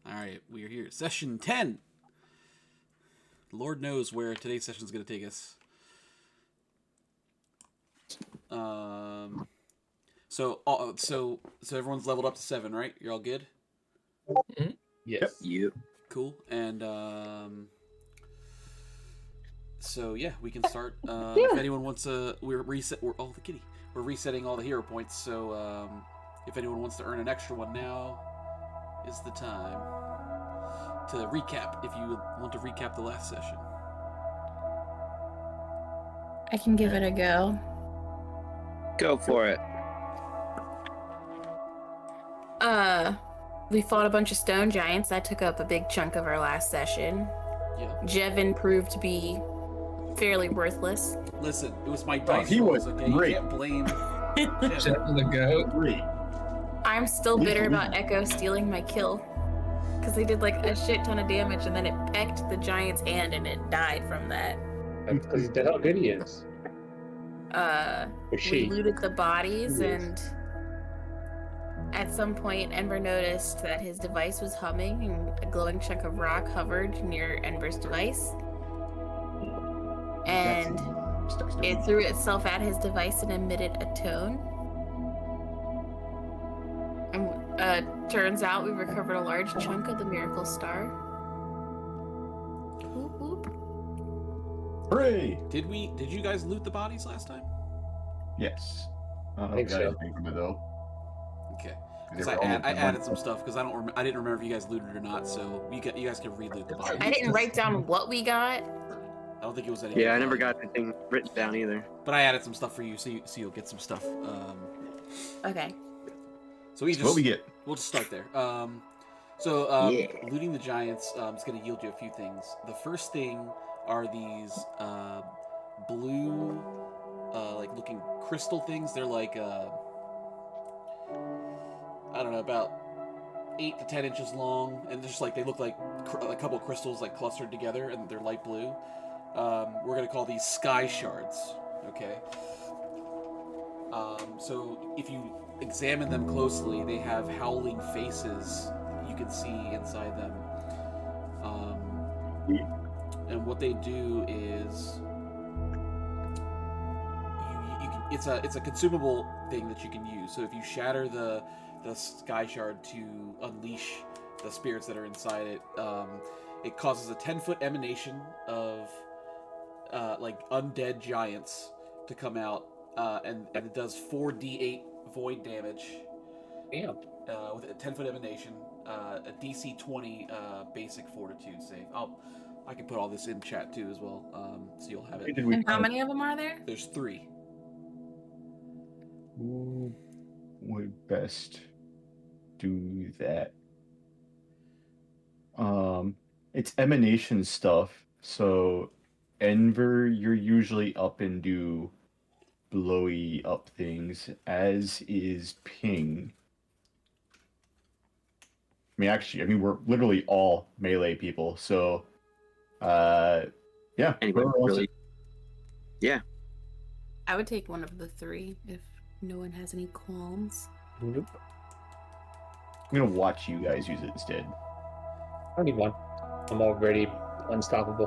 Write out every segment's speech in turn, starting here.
Alright, we are here. Session 10. Lord knows where today's session is going to take us. So everyone's leveled up to 7, right? You're all good? Mm-hmm. Yes. Yep. Cool. And so yeah, we can start. If anyone wants to, we're resetting all the hero points. So if anyone wants to earn an extra one, now is the time to recap. If you want to recap the last session, I can give it a go. Go for it. We fought a bunch of stone giants. That took up a big chunk of our last session. yeah. Jevin proved to be fairly worthless. Listen, it was my dice he rolls, was okay? great. You can't blame. Jet the goat. 3. I'm still bitter about Echo stealing my kill. Because they did like a shit ton of damage and then it pecked the giant's hand and it died from that. That's because that's how good he is. Or We she. looted the bodies Yes. and at some point Ember noticed that his device was humming and a glowing chunk of rock hovered near Ember's device. And it threw itself at his device and emitted a tone. And turns out we recovered a large chunk of the miracle star. Whoop, whoop. Hooray! Did you guys loot the bodies last time? Yes. I don't know I if think we got so. anything from it though. Okay. They Because were all I in added one- some stuff because I didn't remember if you guys looted or not. So you guys can reloot the bodies. I didn't write down what we got. I don't think it was any. Yeah, I never got anything written down either. But I added some stuff for you, so you'll get some stuff. Okay. So we What we get? we'll just start there. Looting the giants is going to yield you a few things. The first thing are these blue, like looking crystal things. They're like I don't know, about 8 to 10 inches long, and just like they look like a couple of crystals like clustered together, and they're light blue. We're going to call these sky shards. Okay. So if you examine them closely, they have howling faces you can see inside them. And what they do is it's a consumable thing that you can use. So if you shatter the sky shard to unleash the spirits that are inside it, it causes a 10-foot emanation of like undead giants to come out, and it does 4d8 void damage. Damn. With a 10-foot emanation, a DC 20 basic fortitude save. I can put all this in chat too as well, so you'll have it. And how many of them are there? There's 3. Who would best do that? It's emanation stuff. So, Enver, you're usually up and do blowy up things, as is Ping. We're literally all melee people, so yeah. Anyway, whoever wants really. Yeah. I would take one of the 3 if no one has any qualms. Nope. I'm gonna watch you guys use it instead. I don't need one. I'm already unstoppable.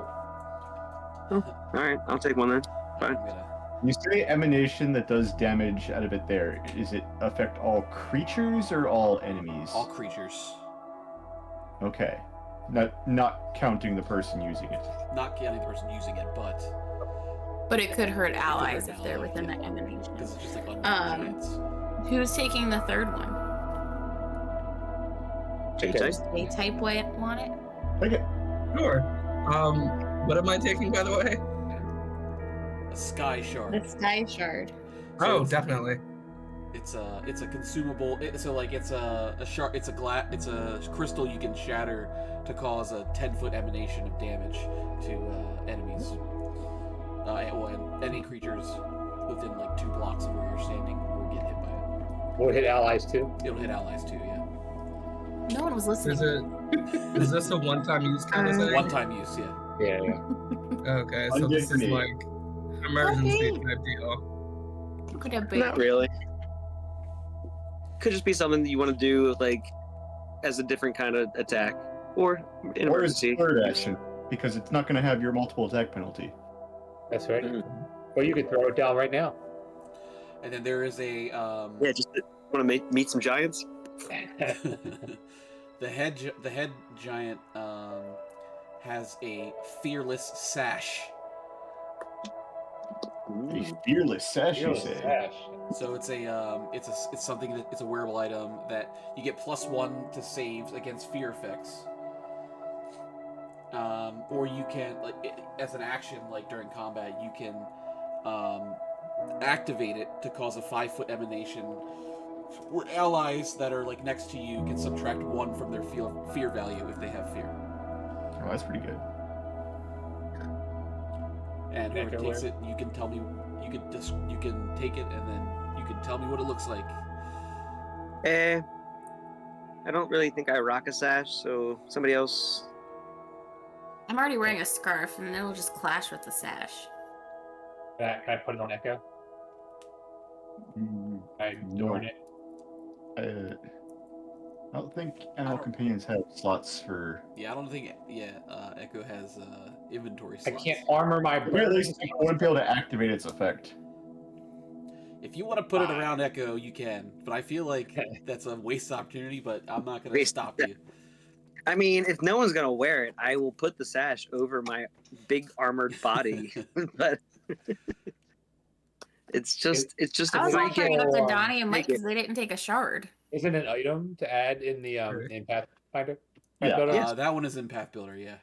Alright, I'll take one then. Fine. I'm gonna... You say emanation that does damage out of it there. Does it affect all creatures or all enemies? All creatures. Okay. Not counting the person using it. Not counting the person using it, but But it could hurt allies hurt if they're allies, within yeah. that emanation. because it's just like undead Um, giants. Who's taking the 3rd one? Take J-type? it. Does A-type want it? Take it. Sure. What am I taking, by the way? A sky shard. The Sky Shard. So Oh, it's- definitely. It's a consumable. It's a shard. It's a crystal you can shatter to cause a 10-foot emanation of damage to enemies. And any creatures within like 2 blocks of where you're standing will get hit by it. Will it hit allies too? It'll hit allies too. Yeah. No one was listening. Is this a one-time use kind of thing? One-time use. Yeah. Yeah. Okay, so this is Undead like emergency Okay. type deal. Could have been. Not really. Could just be something that you want to do, like, as a different kind of attack. Or in Or is emergency. third action, because it's not going to have your multiple attack penalty. That's right. Mhm. Well, you could throw it down right now. And then there is a Yeah, just want to meet some giants. the head giant has a fearless sash. A fearless sash, you Fearless say? sash. So it's it's something that it's a wearable item that you get +1 to saves against fear effects. Or you can as an action, like during combat, you can activate it to cause a 5-foot emanation, where allies that are like next to you can subtract 1 from their fear value if they have fear. Oh, that's pretty good. And whoever takes it, you can tell me. You can take it, and then you can tell me what it looks like. I don't really think I rock a sash, so somebody else. I'm already wearing a scarf, and it'll just clash with the sash. Can I put it on Echo? I'm No. doing it. I don't think animal companions have slots for. Yeah, I don't think. Yeah, Echo has inventory I slots. can't armor my At bird. least I wouldn't be able to activate its effect. If you want to put it around Echo, you can. But I feel like that's a waste opportunity. But I'm not going to stop you. I mean, if no one's gonna wear it, I will put the sash over my big armored body. But it's just I was a offering it up to or, Donnie and Mike make it. because they didn't take a shard. Is it an item to add in the in Pathfinder? Yeah. Pathbuilder? That one is in Path Builder. Yeah.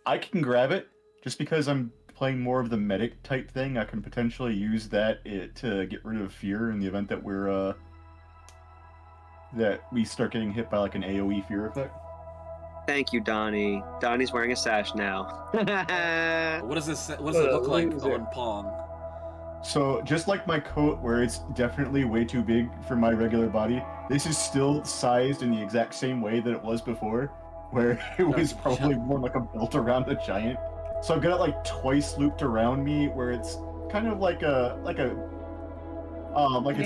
I can grab it just because I'm playing more of the medic type thing. I can potentially use that to get rid of fear in the event that we start getting hit by like an AOE fear effect. Thank you, Donnie. Donnie's wearing a sash now. What does this? What does it look like loser. on Pong? So just like my coat, where it's definitely way too big for my regular body, this is still sized in the exact same way that it was before, where it was probably more like a belt around a giant. So I've got it like twice looped around me, where it's kind of like it's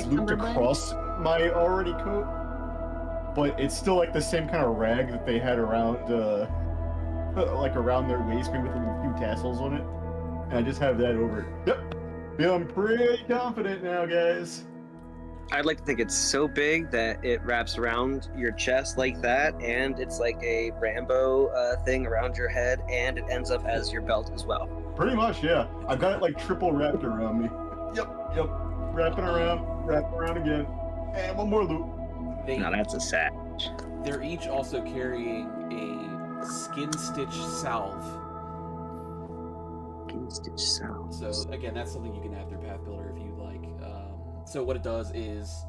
looped across my already coat, but it's still like the same kind of rag that they had around like around their waist, maybe with a few tassels on it, and I just have that over it. Yep. Feeling pretty confident now, guys. I'd like to think it's so big that it wraps around your chest like that, and it's like a Rambo thing around your head, and it ends up as your belt as well. Pretty much, yeah. I've got it like triple wrapped around me. Yep. Wrapping around again. And one more loop. Now that's a sash. They're each also carrying a skin stitch salve. Stitch sounds. So again, that's something you can add through Path Builder if you like. So what it does is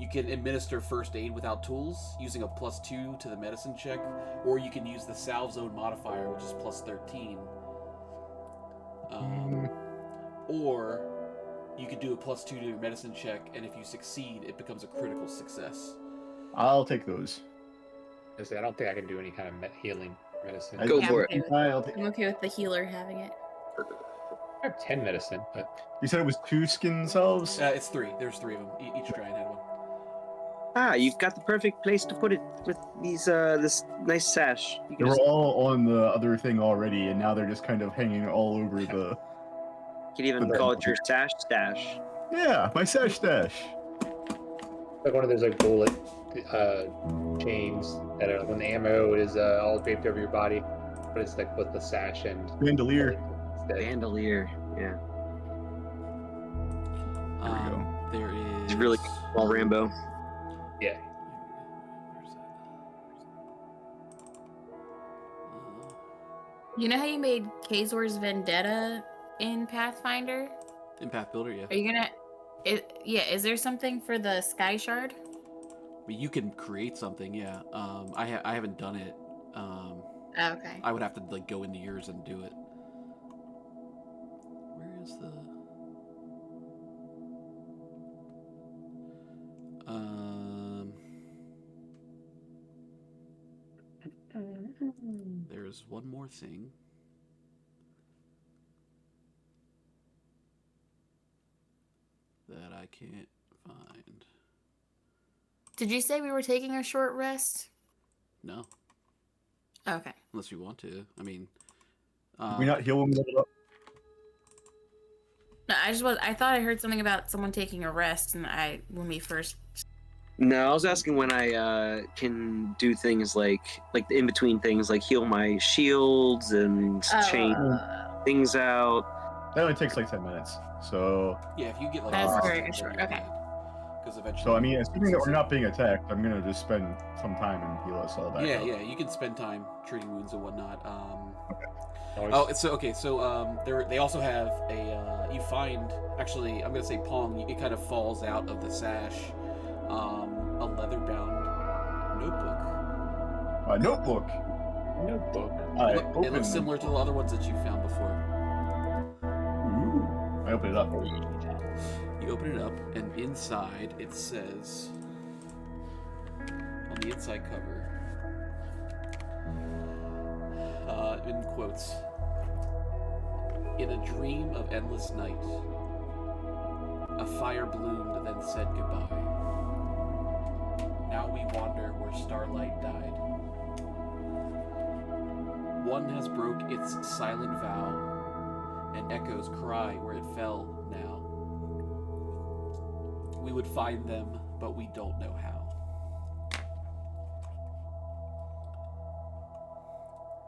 you can administer first aid without tools using a +2 to the medicine check, or you can use the salve zone modifier, which is +13. Or you could do a +2 to your medicine check, and if you succeed, it becomes a critical success. I'll take those. I don't think I can do any kind of healing medicine. Go Yeah, for I'm it. okay I'm okay with the healer having it. I have 10 medicine, but You said it was 2 skin salves? It's 3. There's 3 of them. Each giant had one. You've got the perfect place to put it with these this nice sash. You They can were just all on the other thing already, and now they're just kind of hanging all over the... you could even call it your sash stash. Yeah, my sash stash. like one of those like bullet chains that are, when the ammo is all draped over your body, but it's like with the sash and Bandolier. instead. Bandolier. Yeah. There is. It's really small Rambo. Yeah. Where's that? You know how you made Kazor's Vendetta in Pathfinder? In Path Builder, yeah. Are you gonna? Is there something for the Sky Shard? I mean, you can create something, yeah. I haven't done it. Oh, okay. I would have to like go into yours and do it. Where is the? There's one more thing. That I can't find. Did you say we were taking a short rest? No, Okay. unless you want to. I mean, Did we not heal when we leveled up? No, I thought I heard something about someone taking a rest, and when we first. No, I was asking when I can do things like the in between things, like heal my shields and change things out. That only takes like 10 minutes. So, yeah, if you get like That's a very rest, then short, you're okay. Because eventually. so I mean, assuming that we're not being attacked, I'm gonna just spend some time and heal us all back Yeah, up. yeah, you can spend time treating wounds and whatnot. Nice. Oh, so okay, so they also have a you find actually I'm gonna say Pong. It kind of falls out of the sash, a leather-bound notebook. A notebook. Notebook. It looks similar to the other ones that you found before. Ooh. I open it up. You open it up, and inside it says on the inside cover, in quotes. In a dream of endless night, a fire bloomed, then said goodbye. Now we wander where starlight died. One has broke its silent vow, and echoes cry where it fell now. We would find them, but we don't know how.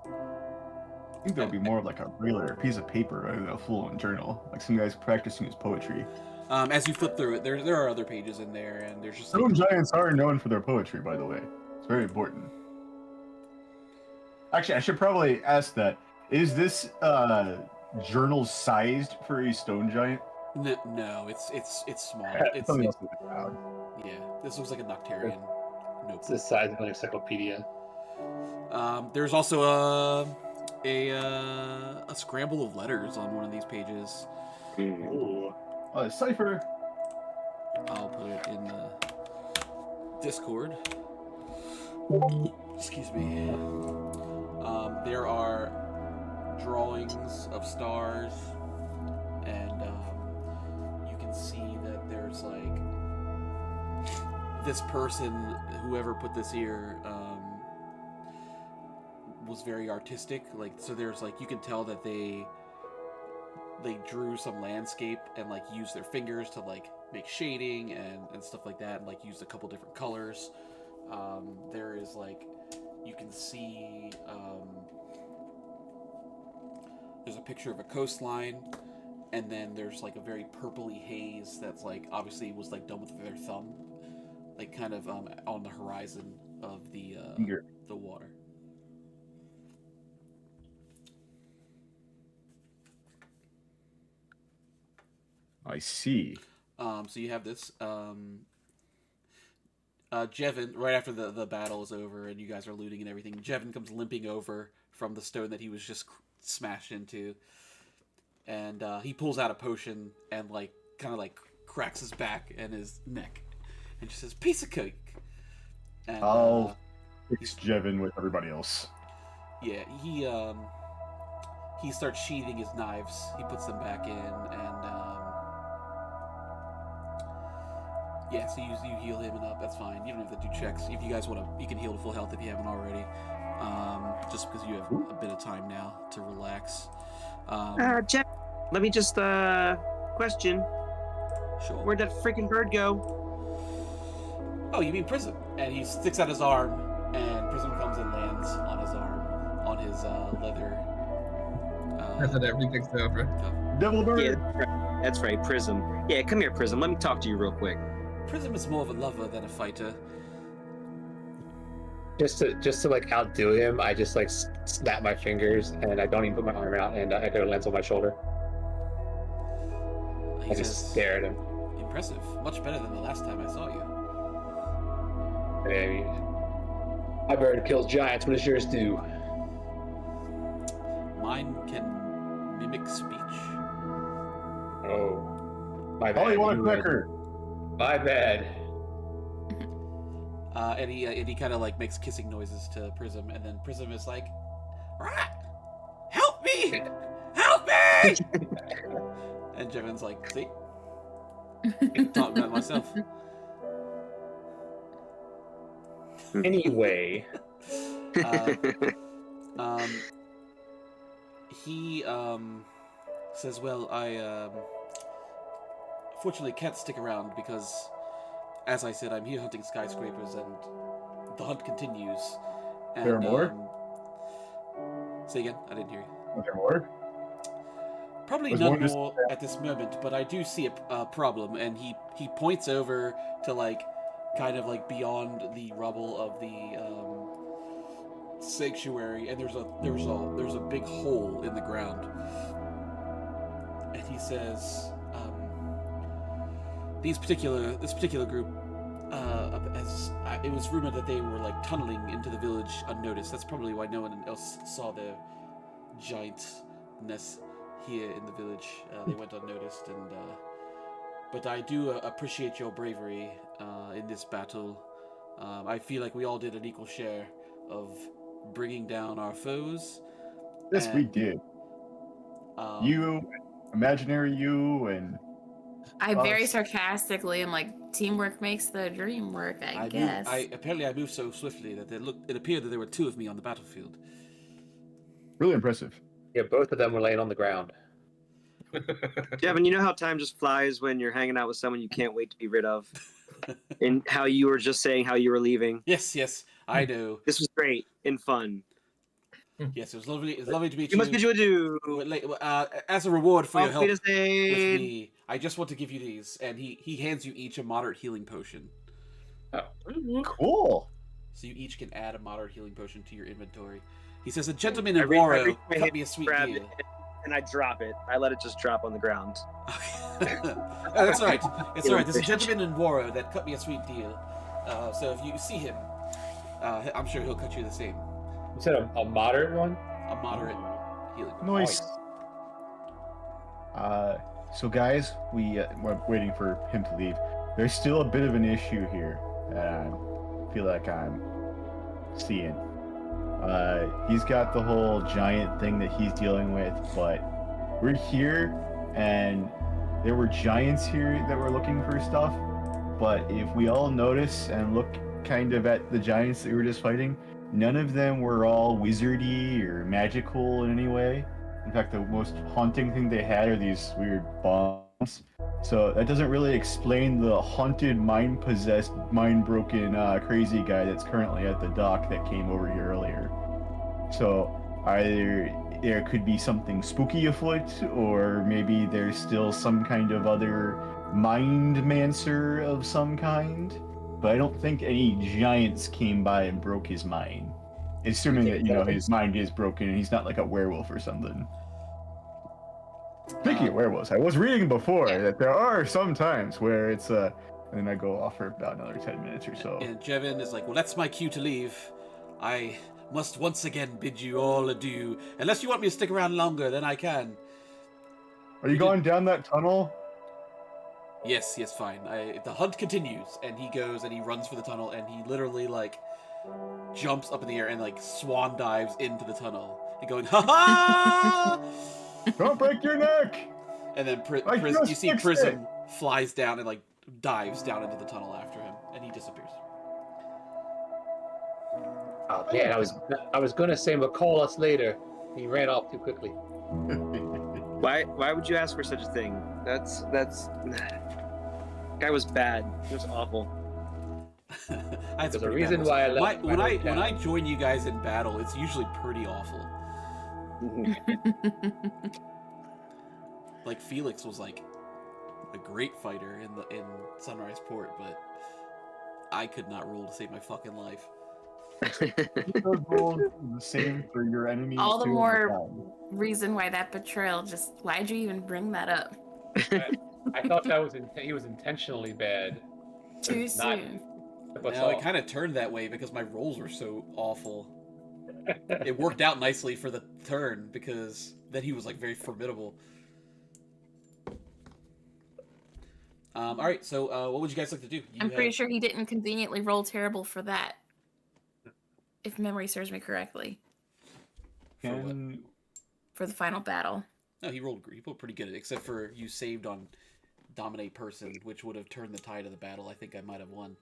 I think there'll be more of like a regular piece of paper rather than a full-on journal. Like some guy's practicing his poetry. As you flip through it, there are other pages in there, and there's just Stone like, giants are known for their poetry, by the way. It's very important. Actually, I should probably ask that. Is this journal sized for a stone giant? no, it's small. It's Something else to think about. yeah. This looks like a Noctarian It's notebook. the size of an encyclopedia. There's also a scramble of letters on one of these pages. Ooh. Oh, a cipher. I'll put it in the Discord. Excuse me. There are drawings of stars, and you can see that there's like this person, whoever put this here, was very artistic. Like, so there's like, you can tell that they drew some landscape and like used their fingers to like make shading and stuff like that, and like used a couple different colors. There is like, you can see there's a picture of a coastline, and then there's like a very purpley haze that's like obviously was like done with their thumb, like kind of on the horizon of the water. I see. So you have this. Jevin, right after the battle is over and you guys are looting and everything, Jevin comes limping over from the stone that he was just smashed into, and he pulls out a potion and like kind of like cracks his back and his neck, and just says, "Piece of cake." And I'll fix Jevin with everybody else. yeah, he starts sheathing his knives. He puts them back in, and yeah, so you heal him up. That's fine. You don't have to do checks. If you guys want to, you can heal to full health if you haven't already. Just because you have a bit of time now to relax. Jeff, let me just question. Sure. Where'd that freaking bird go? Oh, you mean Prism? And he sticks out his arm, and Prism comes and lands on his arm, on his leather. That's what everything's over. Cuff. Devil bird. Yeah, that's right, Prism. Yeah, come here, Prism. Let me talk to you real quick. Prism is more of a lover than a fighter. Just to like outdo him, I just like snap my fingers and I don't even put my arm out, and Echo lands on my shoulder. He I just stare at him. Impressive. Much better than the last time I saw you. Hey, my bird kills giants. What does yours do? Mine can mimic speech. Oh, my bad. Oh, you want a win. cracker? My bad. And he kind of like makes kissing noises to Prism, and then Prism is like, "Rat, help me! Help me!" And Jevin's like, "See, I'm talking about myself." Anyway, He says, "Well, I fortunately can't stick around because, as I said, I'm here hunting skyscrapers, and the hunt continues." And, There are more? Say again. I didn't hear you. Are there more? Probably Was none one just- more at this moment, but I do see a problem, and he points over to like, kind of like beyond the rubble of the sanctuary, and there's a big hole in the ground, and he says, this particular group, it was rumored that they were like tunneling into the village unnoticed. That's probably why no one else saw their giantness here in the village. They went unnoticed, and but I do appreciate your bravery in this battle. I feel like we all did an equal share of bringing down our foes. Yes, we did. You, imaginary you, and I very us. sarcastically am like, teamwork makes the dream work, I guess. Apparently I moved so swiftly that it appeared that there were two of me on the battlefield. Really impressive. Yeah, both of them were laying on the ground. Devin, you know how time just flies when you're hanging out with someone you can't wait to be rid of? And how you were just saying how you were leaving. Yes, I know. This was great and fun. Yes, it was lovely. It's lovely to meet You you. must bid you adieu. As a reward for your help with Wiedersehen. me, I just want to give you these, and he hands you each a moderate healing potion. Cool. So you each can add a moderate healing potion to your inventory. He says, "A gentleman I in reach my Waro cut hand, me a sweet grab deal." it, and I drop it. I let it just drop on the ground. That's all right. It's all right. There's a gentleman in Waro that cut me a sweet deal. So if you see him, I'm sure he'll cut you the same. You said a moderate one? A moderate healing. Nice. So guys, we're waiting for him to leave. There's still a bit of an issue here that I feel like I'm seeing. He's got the whole giant thing that he's dealing with, but we're here, and there were giants here that were looking for stuff. But if we all notice and look kind of at the giants that we were just fighting, none of them were all wizardy or magical in any way. In fact, the most haunting thing they had are these weird bombs. So that doesn't really explain the haunted, mind-possessed, mind-broken, crazy guy that's currently at the dock that came over here earlier. So either there could be something spooky afoot, or maybe there's still some kind of other mind-mancer of some kind. But I don't think any giants came by and broke his mind. Assuming that, his mind is broken and he's not like a werewolf or something. Speaking of werewolves, I was reading before that there are some times where it's and then I go off for about another 10 minutes or so. And Jevin is like, "Well, that's my cue to leave. I must once again bid you all adieu. Unless you want me to stick around longer, then I can." Are you going down that tunnel? Yes, fine. The hunt continues, and he goes and he runs for the tunnel, and he literally like jumps up in the air and like swan dives into the tunnel, and going, "Ha ha!" Don't break your neck! And then you see Prism flies down and like dives down into the tunnel after him, and he disappears. Oh man, I was gonna say call us later. He ran off too quickly. Why would you ask for such a thing? That's guy was bad. It was awful. There's a reason why I left. When I join you guys in battle, it's usually pretty awful. Like Felix was like a great fighter in Sunrise Port, but I could not rule to save my fucking life. The same for your enemies. All the too. more reason why that betrayal why'd you even bring that up? I thought that he was intentionally bad. Too soon. No, it kind of turned that way because my rolls were so awful. It worked out nicely for the turn because then he was like very formidable. All right, so what would you guys like to do? I'm pretty sure he didn't conveniently roll terrible for that, if memory serves me correctly. For the final battle. No, he rolled pretty good, except for you saved on Dominate Person, which would have turned the tide of the battle. I think I might have won.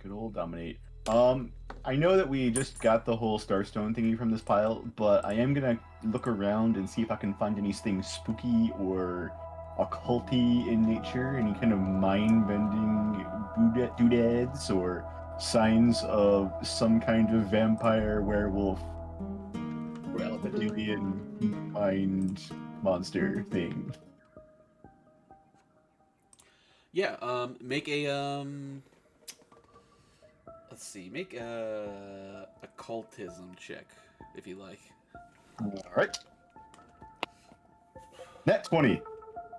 Good old Dominate. I know that we just got the whole Starstone thingy from this pile, but I am gonna look around and see if I can find anything spooky or occulty in nature, any kind of mind-bending doodads or signs of some kind of vampire, werewolf, reptilian mind monster thing. Yeah, make a let's see, make a occultism check if you like. All right. Nat 20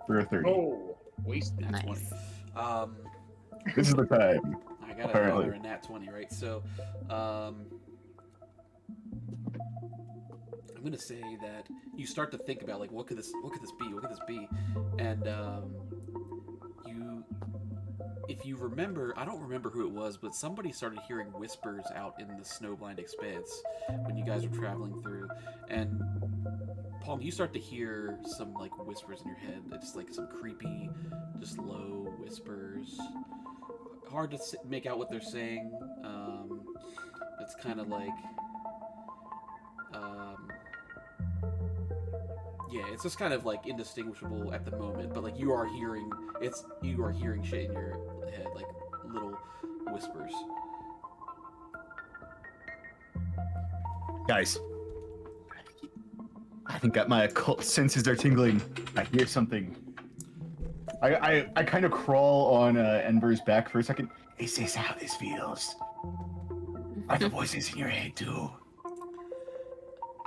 for a 30. Oh, waste. Nat Nice. 20. This is the time. I got Apparently. another nat 20, right? So, I'm gonna say that you start to think about like what could this be, and if you remember, I don't remember who it was, but somebody started hearing whispers out in the snowblind expanse when you guys were traveling through, and Paul, you start to hear some like whispers in your head. It's like some creepy, just low whispers. Hard to make out what they're saying. It's kind of like, yeah, it's just kind of like indistinguishable at the moment. But like you are hearing shit in your head, like little whispers. Guys, I think that my occult senses are tingling. I hear something. I kind of crawl on Enver's back for a second. Is this how this feels? Are the voices in your head too?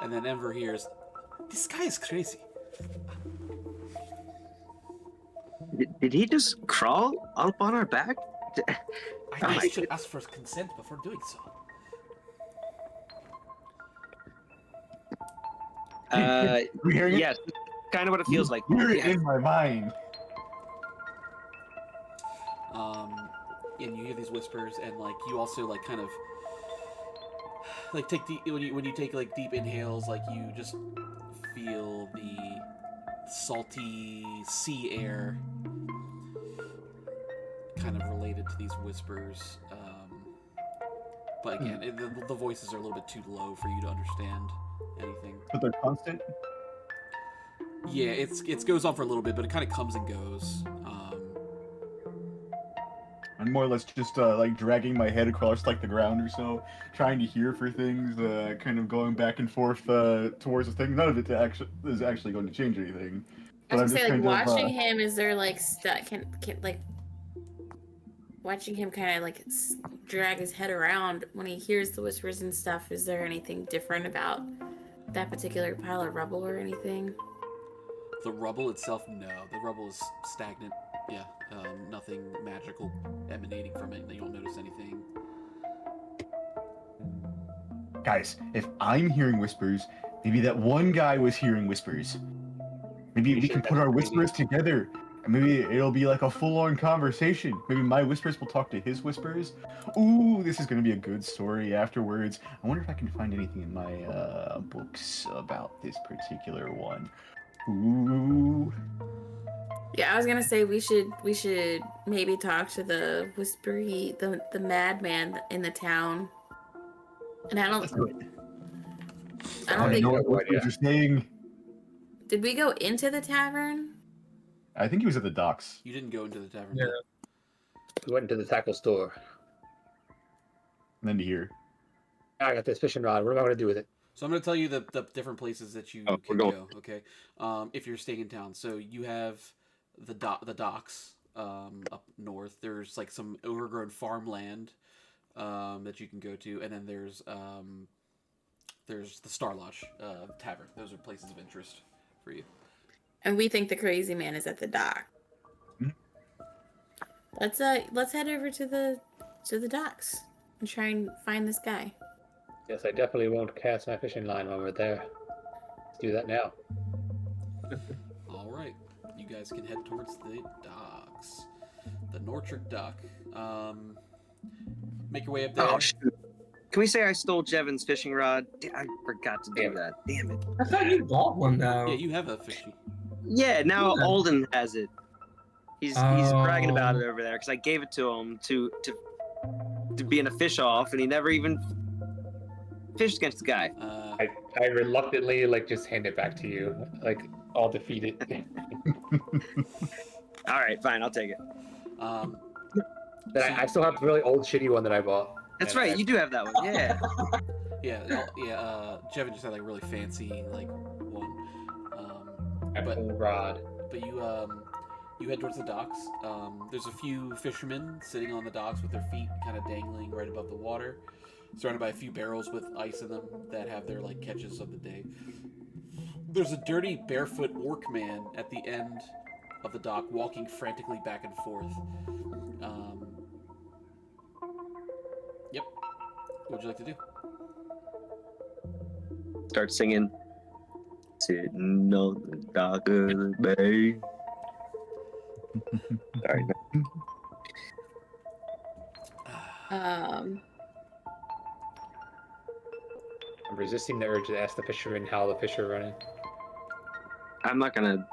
And then Enver hears, "This guy is crazy." Did he just crawl up on our back? I think you should ask for consent before doing so. You hearing it? Yes, kind of what it feels like. Hear it Yeah. in my mind. And you hear these whispers, and like you also like kind of like take deep when you take like deep inhales, like you just feel the salty sea air, kind of related to these whispers. But again, the voices are a little bit too low for you to understand anything. But they're constant. Yeah, it goes on for a little bit, but it kind of comes and goes. I'm more or less just like dragging my head across like the ground or so, trying to hear for things, kind of going back and forth towards the thing. None of it is actually going to change anything. I was gonna say, like, kind of, watching him, is there like can like watching him kind of like drag his head around when he hears the whispers and stuff? Is there anything different about that particular pile of rubble or anything? The rubble itself, no. The rubble is stagnant. Yeah, nothing magical emanating from it. You don't notice anything. Guys, if I'm hearing whispers, maybe that one guy was hearing whispers. Maybe we can put our whispers together, and maybe it'll be like a full-on conversation. Maybe my whispers will talk to his whispers. Ooh, this is going to be a good story afterwards. I wonder if I can find anything in my books about this particular one. Ooh. Yeah, I was gonna say we should maybe talk to the whispery the madman in the town. And I Let's do it. don't I think know what whispers are saying. did we go into the tavern? I think he was at the docks. You didn't go into the tavern. Yeah. We went into the tackle store. And then to here. I got this fishing rod. What am I going to do with it? So I'm going to tell you the different places that you Oh, can we're going. go, okay? If you're staying in town. So you have the docks up north. There's like some overgrown farmland that you can go to, and then there's the Star Lodge Tavern. Those are places of interest for you. And we think the crazy man is at the dock. Hmm. Let's head over to the docks and try and find this guy. Yes, I definitely won't cast my fishing line while we're there. Let's do that now. All right. You guys can head towards the docks. The Nortric Dock. Make your way up there. Oh, shoot. Can we say I stole Jevin's fishing rod? I forgot to do Damn it. that. Damn it. I thought you bought one now. Yeah, you have a fishy. Yeah, now Yeah. Alden has it. He's bragging about it over there because I gave it to him to being a fish off, and he never even fished against the guy. I reluctantly like just hand it back to you, like all defeated. All right, fine, I'll take it. But I still have the really old shitty one that I bought. That's and right, you do have that one. Yeah. Jevin just had like really fancy like one. But rod. But you head towards the docks. There's a few fishermen sitting on the docks with their feet kind of dangling right above the water, surrounded by a few barrels with ice in them that have their like catches of the day. There's a dirty barefoot orc man at the end of the dock, walking frantically back and forth. Yep. What would you like to do? Start singing. Sitting on the dock of the bay. Sorry. I'm resisting the urge to ask the fisherman how the fish are running. I'm gonna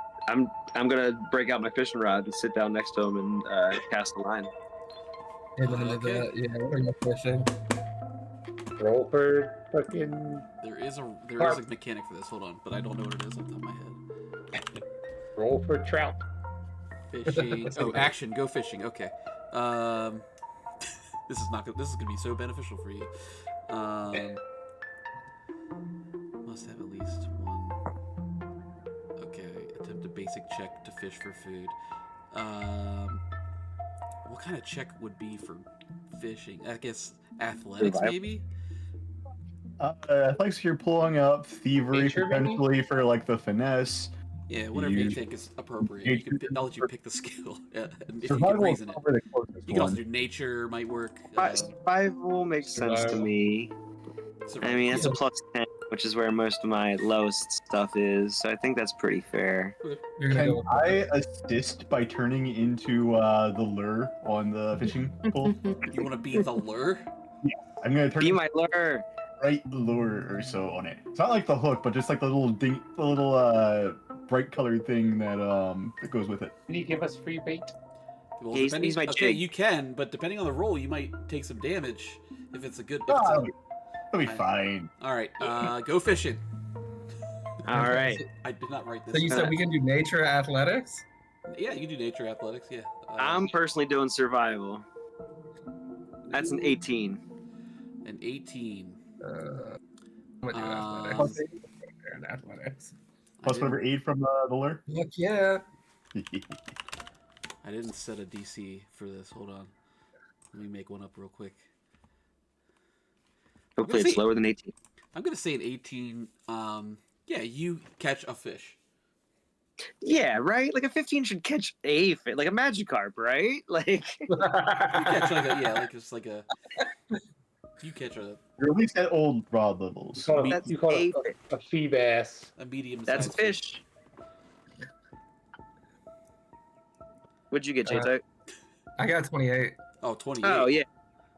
break out my fishing rod and sit down next to him and cast a line. Yeah, we're not fishing. Roll for fucking. There is a mechanic for this. Hold on, but I don't know what it is off the top of my head. Roll for trout. Fishing. Oh, action. Go fishing. Okay. This is gonna be so beneficial for you. Must have at least one. Okay. Attempt a basic check to fish for food. What kind of check would be for fishing? I guess athletics, maybe. Athletics. You're pulling up thievery Nature, maybe? potentially for like the finesse. Yeah, whatever you think is appropriate. I'll let you pick the skill. If you can Survival is reason it. probably the closest You can one. also do nature, might work. Survival makes sense to me. I mean, that's a +10, which is where most of my lowest stuff is. So I think that's pretty fair. You're gonna Can go with I assist by turning into the lure on the fishing pole? You want to be the lure? I'm gonna turn Be my lure. right lure or so on it. It's not like the hook, but just like the little bright colored thing that goes with it. Can you give us free bait? Well, He's my okay, jig. you can, but depending on the roll, you might take some damage if it's a good. If Oh, it's it'll be fine. all right, go fishing. All right. I did not write this. So you said we can do nature athletics? Yeah, you can do nature athletics. Yeah. I'm personally doing survival. That's an 18. An 18. I'm gonna do Um, athletics. And athletics. Plus whatever aid from the lure. Heck yeah. I didn't set a DC for this. Hold on. Let me make one up real quick. Hopefully it's lower than 18. I'm gonna say an 18. Yeah, you catch a fish. Yeah, right? Like a 15 should catch a fish, like a Magikarp, right? Like You catch like a You catch a You're at least at old rod levels. that's You call a it a fee bass. medium. That's a fish. What'd you get, J-Type? I got 28. Oh, 28. Oh yeah,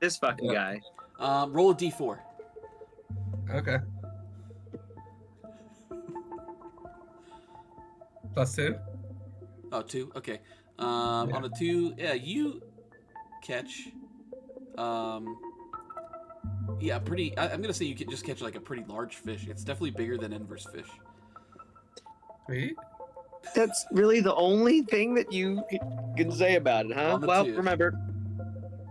this fucking guy. Roll a d4. Okay. +2? Oh, 2. Okay. On a 2, yeah, you catch. Yeah, pretty. I'm gonna say you can just catch like a pretty large fish. It's definitely bigger than Enver's fish. Sweet. That's really the only thing that you can say about it, huh? On the Well, two. remember,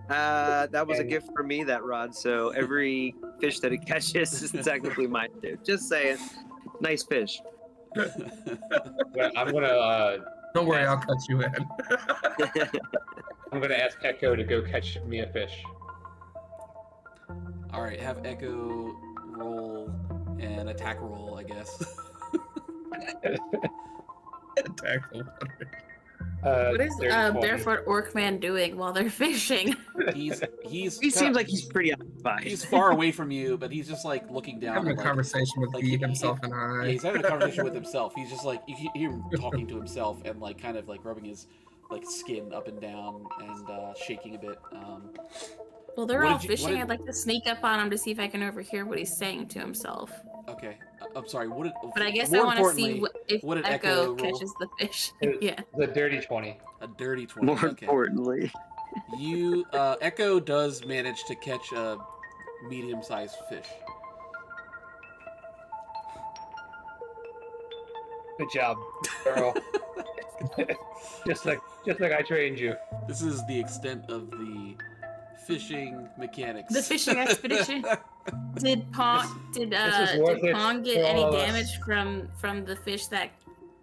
that was a gift from me, that rod. So every fish that it catches is technically mine too. Just saying. Nice fish. I'm gonna. Don't worry, I'll cut you in. I'm gonna ask Echo to go catch me a fish. All right, have Echo roll an attack roll, I guess. Attack the water. What is dirty 20. barefoot orc man doing while they're fishing? He seems like he's pretty occupied. He's far away from you, but he's just like looking down. Having a at, like, conversation with like he he- himself and Yeah, I. he's having a conversation with himself. He's just like you hear him talking to himself and like kind of like rubbing his like skin up and down and shaking a bit. Well, they're What all did you- what fishing. did- I'd like to sneak up on him to see if I can overhear what he's saying to himself. Okay, I'm sorry. What did? But I guess I more want to see importantly, if what did Echo Echo roll? catches the fish. It- Yeah. The dirty 20. A dirty 20. More Okay. importantly. You, Echo does manage to catch a medium-sized fish. Good job, girl. just like I trained you. This is the extent of the fishing mechanics. The fishing expedition. Did Pong This is worth it get for any all of us. damage from the fish that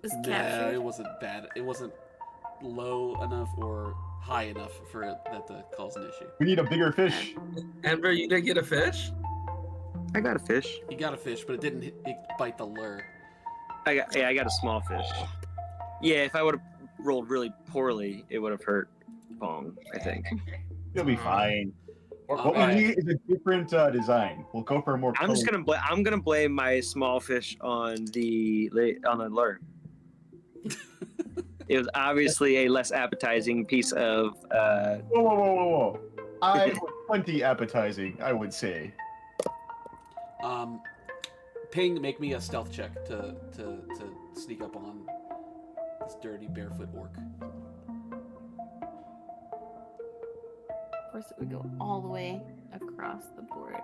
was Nah, captured? it wasn't bad. It wasn't low enough or high enough for that to cause an issue. We need a bigger fish. Amber, you did get a fish? I got a fish. He got a fish, but it didn't bite the lure. I got a small fish. Yeah, if I would have rolled really poorly, it would have hurt Pong, I think. You'll be fine. What we Alright. need is a different design. We'll go for a more. I'm just colorful- gonna blame my small fish on the lure. It was obviously a less appetizing piece of. Whoa, whoa, whoa, whoa, whoa! I was plenty appetizing, I would say. Ping, make me a stealth check to sneak up on this dirty barefoot orc. Of course, it would go all the way across the board.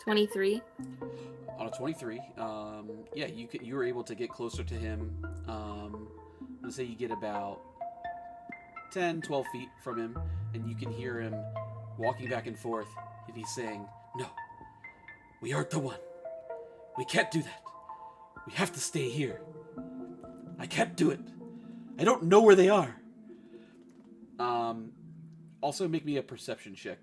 23. On a 23, yeah, you were able to get closer to him. Let's say you get about 10, 12 feet from him, and you can hear him walking back and forth, and he's saying, "No, we aren't the one. We can't do that. We have to stay here. I can't do it. I don't know where they are." Also make me a perception check.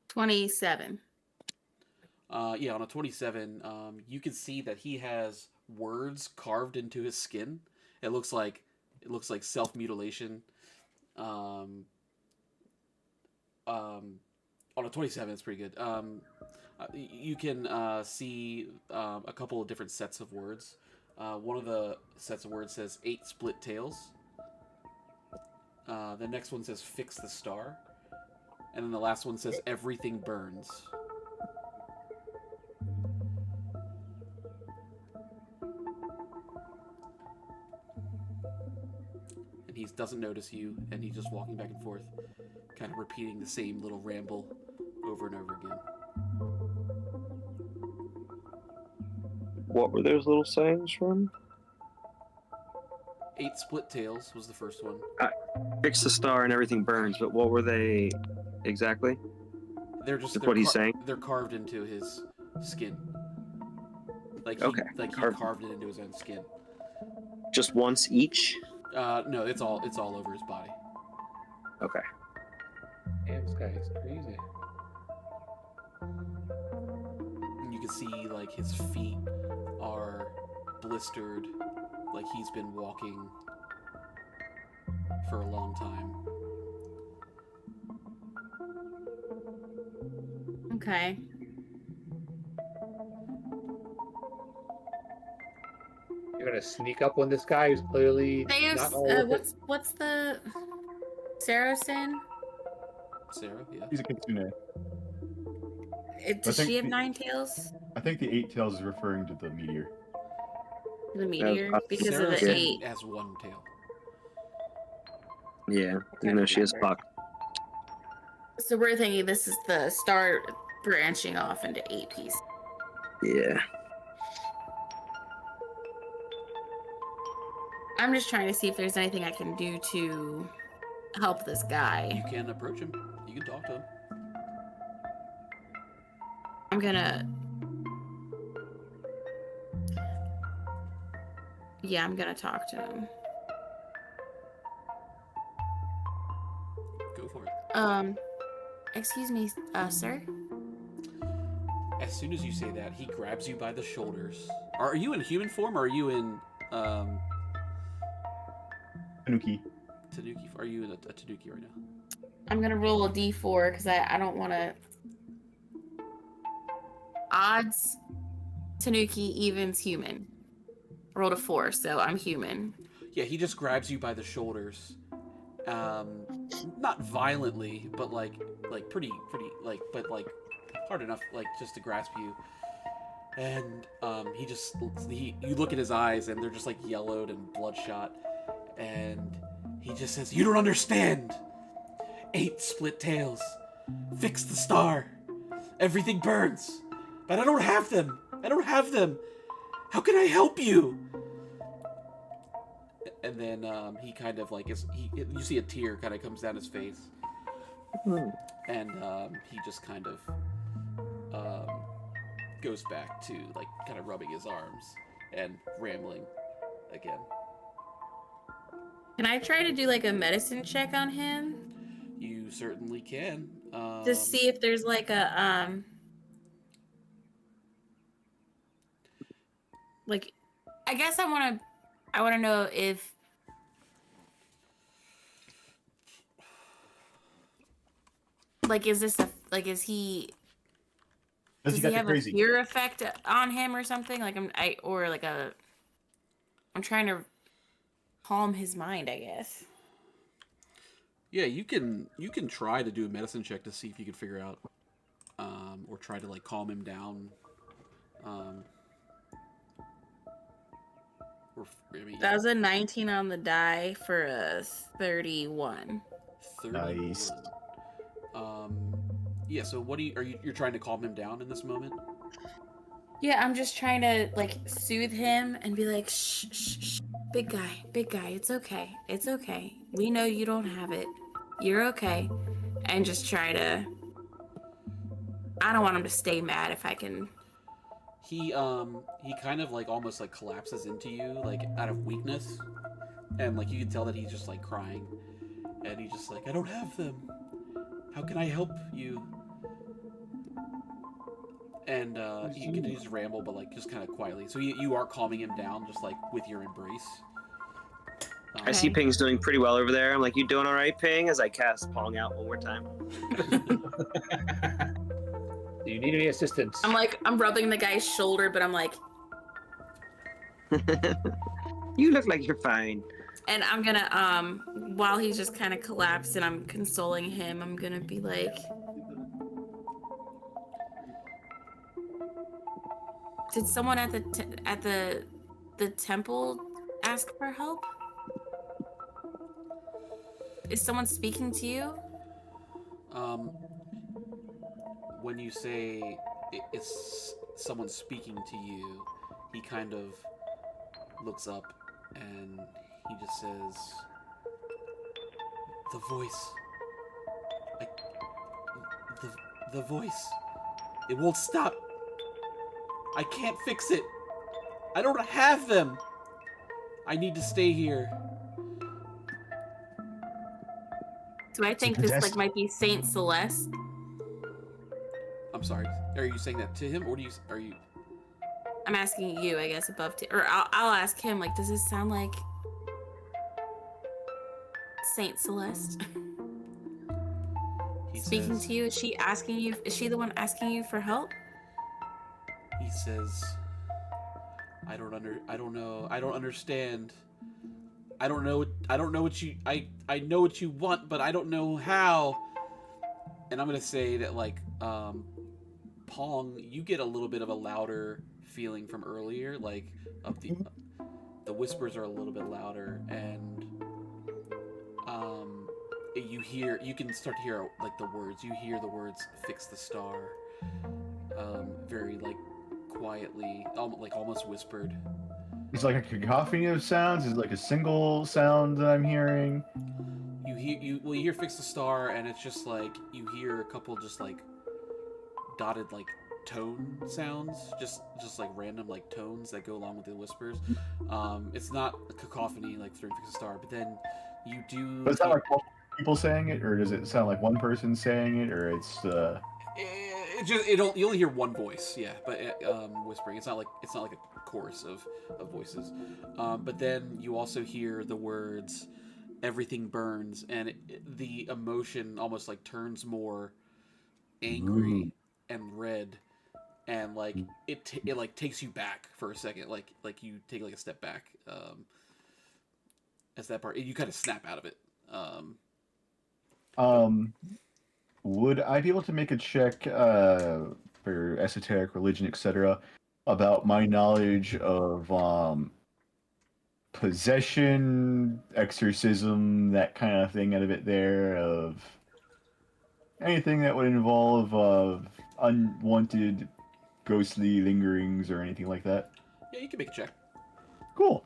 $27. Yeah, on a 27, you can see that he has words carved into his skin. It looks like self-mutilation. On a 27, it's pretty good. You can see a couple of different sets of words. One of the sets of words says 8 split tails. The next one says fix the star. And then the last one says everything burns. And he doesn't notice you, and he's just walking back and forth, kind of repeating the same little ramble over and over again. What were those little sayings from? 8 split tails was the first one. Fix the star and everything burns, but what were they exactly? They're just That's what he's saying? They're carved into his skin. Like he, Okay, he carved. carved it into his own skin. Just once each? No, it's all over his body. Okay. Damn, this guy is crazy. And you can see like his feet are blistered, like he's been walking for a long time. Okay. You're gonna sneak up on this guy who's clearly Theos, not all with it? what's the Saracen? Sarah, yeah. He's a kitsune. Does think she have the- 9 tails? I think the 8 tails is referring to the meteor. The meteor? Because Sarah of the Saracen. 8. has 1 tail. Yeah, you know she has Remember. Puck. So we're thinking this is the star branching off into 8 pieces. Yeah. I'm just trying to see if there's anything I can do to help this guy. You can approach him. You can talk to him. I'm gonna. Yeah, I'm gonna talk to him. Go for it. Excuse me, sir? As soon as you say that, he grabs you by the shoulders. Are you in human form, or are you in Tanuki. Tanuki? Are you in a Tanuki right now? I'm gonna roll a d4 because I don't want to. Odds, Tanuki, evens, human. Rolled a 4, so I'm human. Yeah, he just grabs you by the shoulders. Not violently, but like pretty, but like hard enough, like just to grasp you. And you look at his eyes, and they're just like yellowed and bloodshot. And he just says, "You don't understand. 8 split tails. Fix the star. Everything burns. But I don't have them. I don't have them. How can I help you?" And then he kind of like you see a tear kind of comes down his face, and he just kind of goes back to like kind of rubbing his arms and rambling again. Can I try to do like a medicine check on him You certainly can. to see if there's like a like I guess I want to know if like is this a like is he Does does he he got the have a crazy? fear effect on him or something? Like I'm trying to calm his mind, I guess. Yeah, you can try to do a medicine check to see if you can figure out, or try to like calm him down. That was a 19 on the die for a 31. 31. Nice. Yeah. So what you're trying to calm him down in this moment? Yeah, I'm just trying to like soothe him and be like, shh, shh, shh. Big guy, it's okay. It's okay. We know you don't have it. You're okay. And just try to I don't want him to stay mad if I can. He kind of like almost like collapses into you like out of weakness, and like you can tell that he's just like crying, and he's just like, "I don't have them. How can I help you?" And he continues to ramble, but like just kind of quietly. So you are calming him down just like with your embrace. I see Ping's doing pretty well over there. I'm like, "You doing all right, Ping?" As I cast Pong out one more time. Do you need any assistance? I'm rubbing the guy's shoulder, but I'm like, You look like you're fine. and I'm gonna while he's just kind of collapsed and I'm consoling him, I'm gonna be like, did someone at the temple ask for help? Is someone speaking to you? When you say it's someone speaking to you, he kind of looks up and he just says, "The voice. The voice. It won't stop. I can't fix it. I don't have them. I need to stay here." Do I think this like might be Saint Celeste? I'm sorry. Are you saying that to him, or are you? I'm asking you, I guess, or I'll ask him. Like, does this sound like Saint Celeste He speaking says, to you? Is she asking you? Is she the one asking you for help? He says, I don't know. I don't understand. I don't know what you. I know what you want, but I don't know how. And I'm gonna say that like Pong, you get a little bit of a louder feeling from earlier, like of the whispers are a little bit louder, and you can start to hear like the words. You hear the words "fix the star," very like quietly, like almost whispered. It's like a cacophony of sounds. Is it like a single sound that I'm hearing? You hear "fix the star," and it's just like you hear a couple just like dotted like tone sounds, just like random like tones that go along with the whispers. It's not a cacophony like through "fix the star," but then you do. Does it sound like multiple people saying it, or does it sound like one person saying it, or it's you only hear one voice, yeah, but whispering. It's not like a chorus of voices. But then you also hear the words "everything burns," and the emotion almost like turns more angry and red, and like it like takes you back for a second, like you take like a step back as that part you kind of snap out of it. would I be able to make a check for esoteric religion, etc., about my knowledge of possession, exorcism, that kind of thing out of it there, of anything that would involve unwanted ghostly lingerings or anything like that? Yeah, you can make a check. Cool.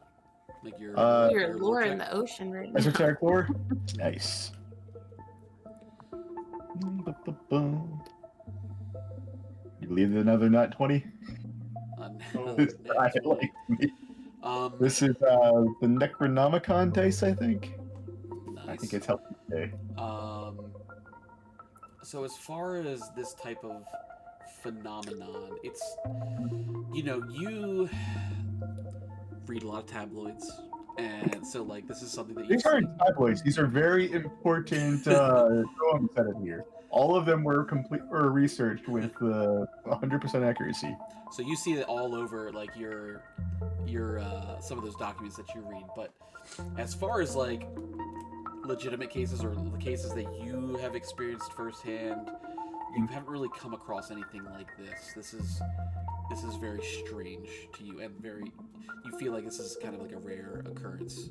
Like your Your your lore in check. the ocean right now. Esoteric lore? Nice. You believe another nat 20? Another I net 20. like this is the Necronomicon dice, I think. Nice. I think it's helping today. So as far as this type of phenomenon, it's, you know, you read a lot of tabloids, and so like this is something that you These aren't tabloids. These are very important drawings out of here. All of them were researched with 100% accuracy. So you see it all over like your some of those documents that you read. But as far as like legitimate cases or the cases that you have experienced firsthand, you haven't really come across anything like this. This is very strange to you, and you feel like this is kind of like a rare occurrence.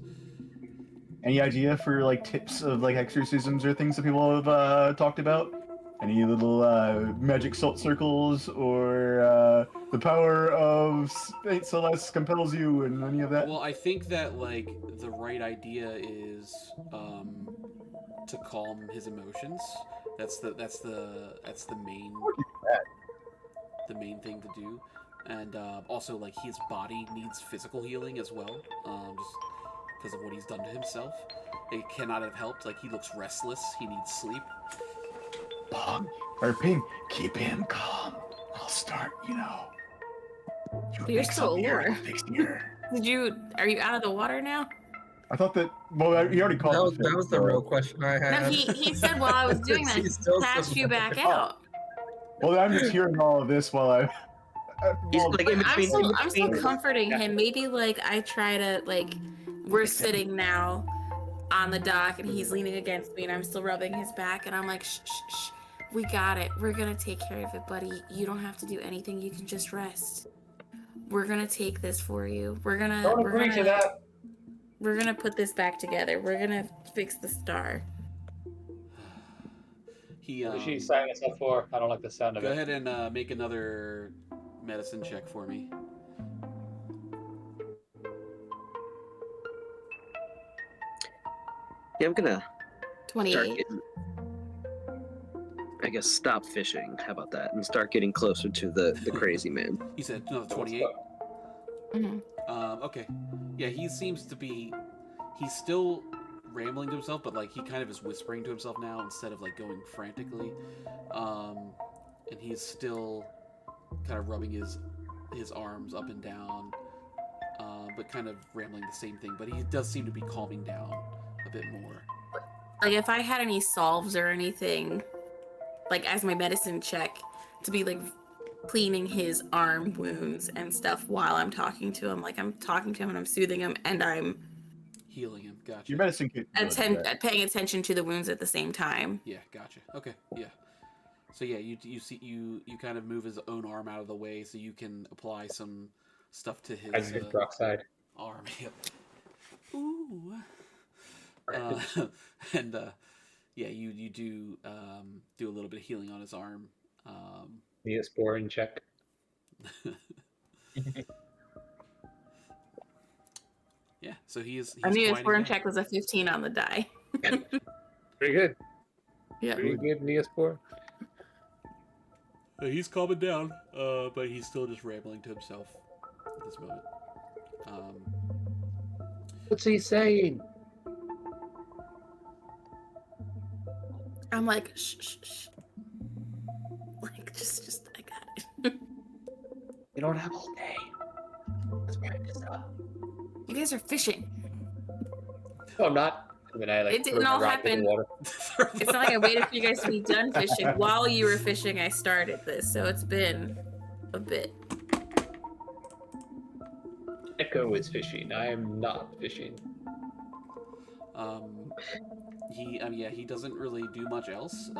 Any idea for like tips of like exorcisms or things that people have talked about? Any little magic salt circles or the power of Saint Celeste compels you and any of that? Well, I think that like the right idea is to calm his emotions. That's the main thing to do, and also like his body needs physical healing as well, just because of what he's done to himself. It cannot have helped. Like he looks restless. He needs sleep. Pong or Ping, keep him calm. I'll start, you know. But you're still Allure. Are you out of the water now? I thought that. Well, he already called. That was the real question I had. No, he said while I was doing that, he passed you back out. Well, I'm just hearing all of this while I. I'm still comforting him. Maybe like I try to like, we're sitting now on the dock and he's leaning against me and I'm still rubbing his back and I'm like, shh, shh, shh. We got it. We're gonna take care of it, buddy. You don't have to do anything. You can just rest. We're gonna take this for you. We're gonna put this back together. We're gonna fix the star. What is she signing us up for? I don't like the sound of it. Go ahead and make another medicine check for me. Yeah, I'm gonna 28. I guess stop fishing. How about that? And start getting closer to the crazy man. You said another 28. Mm-hmm. Okay. Yeah, he seems to be. He's still rambling to himself, but like he kind of is whispering to himself now instead of like going frantically. And he's still kind of rubbing his arms up and down, but kind of rambling the same thing. But he does seem to be calming down a bit more. Like if I had any salves or anything, like as my medicine check, to be like cleaning his arm wounds and stuff while I'm talking to him. Like I'm talking to him and I'm soothing him and I'm Healing him. Gotcha. Your medicine kit. paying attention to the wounds at the same time. Yeah, gotcha. Okay, yeah. So yeah, you kind of move his own arm out of the way so you can apply some stuff to his peroxide arm. Yep. Ooh. And yeah, you do do a little bit of healing on his arm. Neosporin check. Yeah, so he's I knew his quieting foreign down. check was a 15 on the die. Pretty good. Yeah. Pretty good, Neospor. He's calming down, but he's still just rambling to himself at this moment. What's he saying? I'm like, shh, shh, shh. Like, just, I got it. You don't have all day. Let's practice up. You guys are fishing. No, I'm not. I mean, I like. It didn't all happen. It's not like I waited for you guys to be done fishing. While you were fishing, I started this, so it's been a bit. Echo is fishing. I am not fishing. He doesn't really do much else.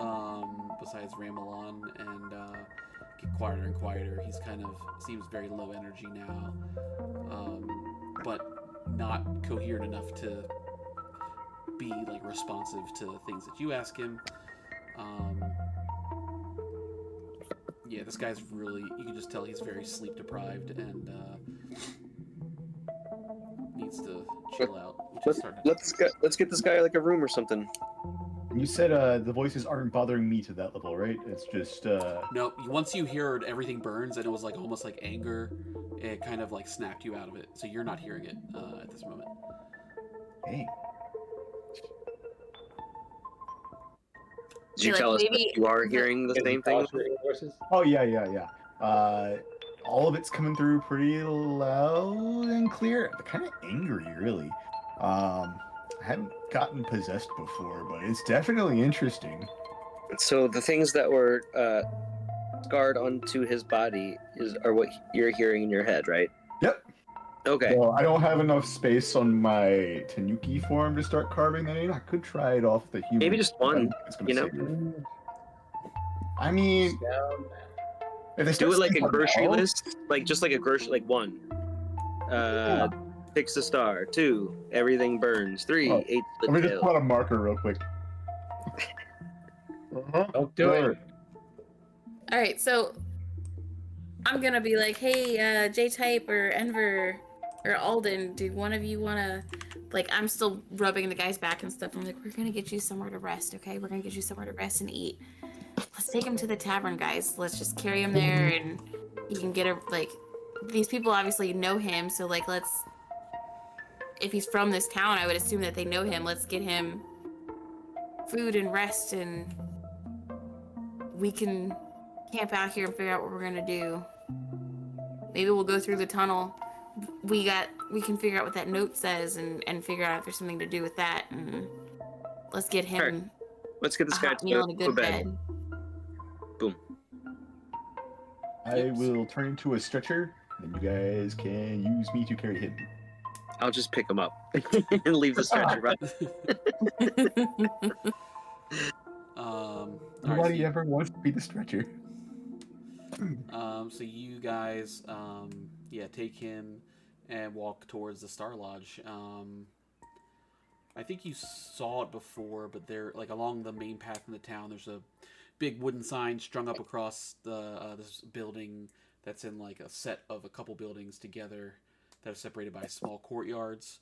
besides ramble on and get quieter and quieter. He's kind of seems very low energy now, but not coherent enough to be like responsive to things that you ask him. Yeah, this guy's really, you can just tell he's very sleep deprived and needs to chill out, which is starting to... Let's get this guy like a room or something. And you said the voices aren't bothering me to that level, right? It's just No, once you heard everything burns and it was like almost like anger, it kind of like snapped you out of it. So you're not hearing it at this moment. Dang. Did you Like, tell us maybe- that you are hearing the same thing? Voices? Oh yeah. All of it's coming through pretty loud and clear. Kind of angry, really. I haven't gotten possessed before, but it's definitely interesting. So the things that were scarred onto his body are what you're hearing in your head, right? Yep. Okay. Well, I don't have enough space on my Tanuki form to start carving that in. I could try it off the human. Maybe just one, It's gonna you know? save it. I mean, if they Do start it like a saying grocery all- list, just like a grocery, like 1. Fix a star. 2, everything burns. 3, Oh, 8 Let me split just tail. pull out a marker real quick. Don't do it. All right, so I'm gonna be like, hey, J-Type or Enver or Alden, do one of you wanna, like, I'm still rubbing the guy's back and stuff. I'm like, we're gonna get you somewhere to rest, okay? We're gonna get you somewhere to rest and eat. Let's take him to the tavern, guys. Let's just carry him there, and he can get a, like, these people obviously know him, so like, let's, if he's from this town, I would assume that they know him. Let's get him food and rest, and we can camp out here and figure out what we're gonna do. Maybe we'll go through the tunnel. We can figure out what that note says and figure out if there's something to do with that. And let's get him Alright, let's get a this guy hot meal and a to good bed. bed. Boom. I will turn into a stretcher, and you guys can use me to carry him. I'll just pick him up and leave the stretcher. Right? All right, Nobody ever wants to be the stretcher. so you guys, take him and walk towards the Star Lodge. I think you saw it before, but there, like along the main path in the town, there's a big wooden sign strung up across this building that's in like a set of a couple buildings together that are separated by small courtyards.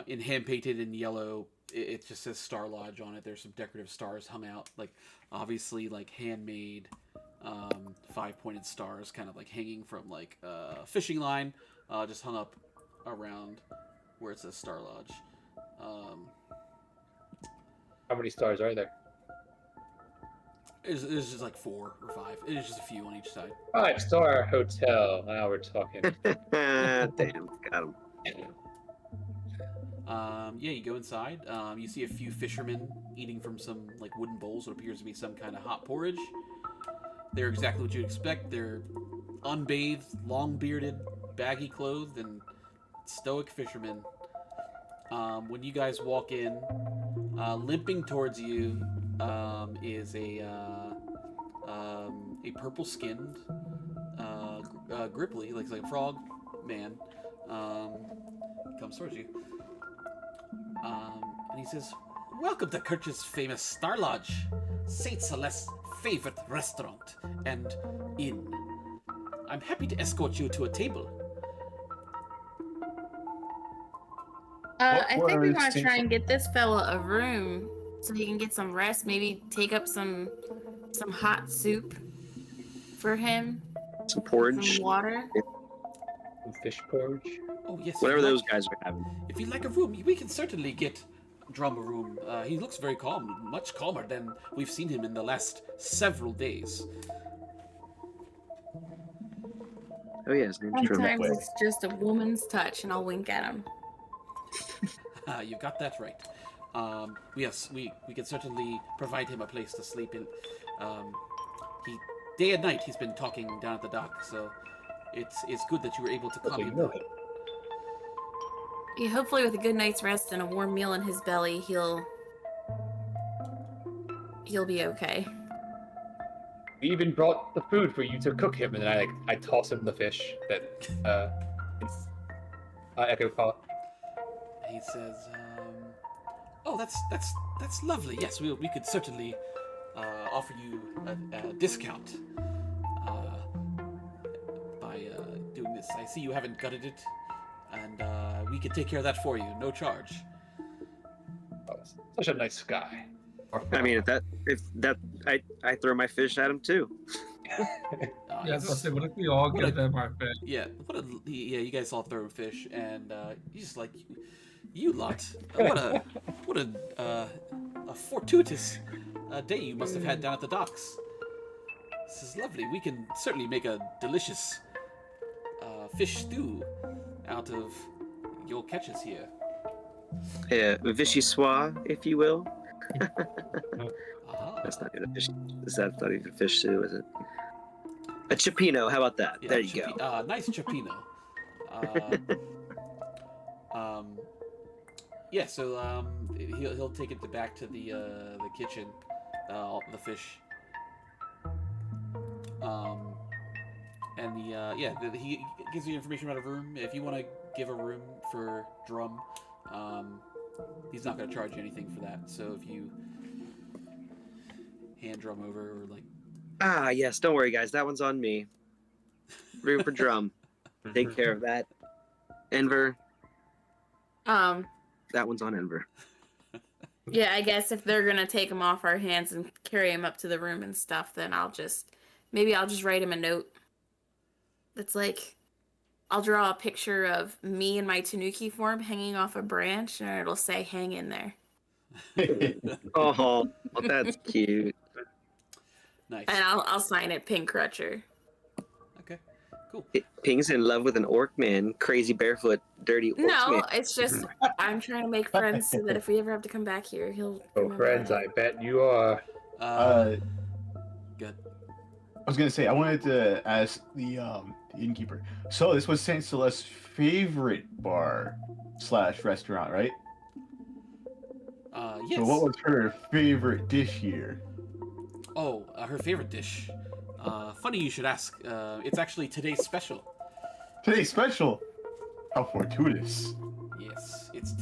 In hand painted in yellow, it just says Star Lodge on it. There's some decorative stars hung out, like obviously like handmade 5-pointed stars, kind of like hanging from like a fishing line, just hung up around where it says Star Lodge. How many stars are there? It's just like 4 or 5. It's just a few on each side. 5-star hotel. Now we're talking. Damn, got him. You go inside. You see a few fishermen eating from some like wooden bowls. What appears to be some kind of hot porridge. They're exactly what you'd expect. They're unbathed, long-bearded, baggy clothed, and stoic fishermen. When you guys walk in, limping towards you is a purple-skinned, gripply, like a frog man. Comes towards you. And he says, "Welcome to Kiirch's famous Star Lodge, Saint Celeste's favorite restaurant and inn. I'm happy to escort you to a table." What I think we was want to Saint- try and get this fella a room so he can get some rest. Maybe take up some hot soup for him, Some porridge. some water. Some fish porridge. Oh yes. Whatever if you'd those like- guys are having. If you'd like a room, we can certainly get Drum a room. He looks very calm, much calmer than we've seen him in the last several days. Oh yeah, his name's Trim. Sometimes it's just a woman's touch, and I'll wink at him. You've got that right. Yes, we can certainly provide him a place to sleep in. He day and night he's been talking down at the dock, so it's good that you were able to calm him down. Yeah, hopefully with a good night's rest and a warm meal in his belly, he'll be okay. We even brought the food for you to cook him, and then I toss him the fish that it's Echo caught. He says, "Oh, that's lovely. Yes, we could certainly offer you a discount by doing this. I see you haven't gutted it, and we can take care of that for you, no charge." Oh, such a nice guy. I mean, if that, I throw my fish at him too. Yeah, so I say, what if we all what give a- them our fish? Yeah, you guys all throw fish, and you just like you lot. What a fortuitous day you must have had down at the docks. This is lovely. We can certainly make a delicious fish stew out of your catches here. Vichyssoise, if you will. Ah, That's not even a fish. That's not even fish stew, is it? A cioppino. How about that? yeah, There you go. Nice cioppino. Yeah, so he'll take it back to the kitchen, the fish. And he gives you information about a room. If you want to give a room for Drum, he's not going to charge you anything for that. So if you hand Drum over, or like, Ah, yes. Don't worry, guys. That one's on me. Room for Drum. Take care of that. Enver. That one's on Enver. Yeah, I guess if they're gonna take him off our hands and carry him up to the room and stuff, then I'll just write him a note. That's like, I'll draw a picture of me in my Tanuki form hanging off a branch, and it'll say "Hang in there." Oh, that's cute. nice. And I'll sign it Pink Crutcher. Okay, cool. Ping's in love with an orc man. Crazy barefoot, dirty orc No, man. it's just I'm trying to make friends so that if we ever have to come back here, he'll. Oh, remember friends, that. I bet you are. Good. I was gonna say I wanted to ask the innkeeper. So this was Saint Celeste's favorite bar / restaurant, right? Yes. So what was her favorite dish here? Oh, her favorite dish. Funny you should ask. It's actually today's special. Today's special. How fortuitous. Yes, it's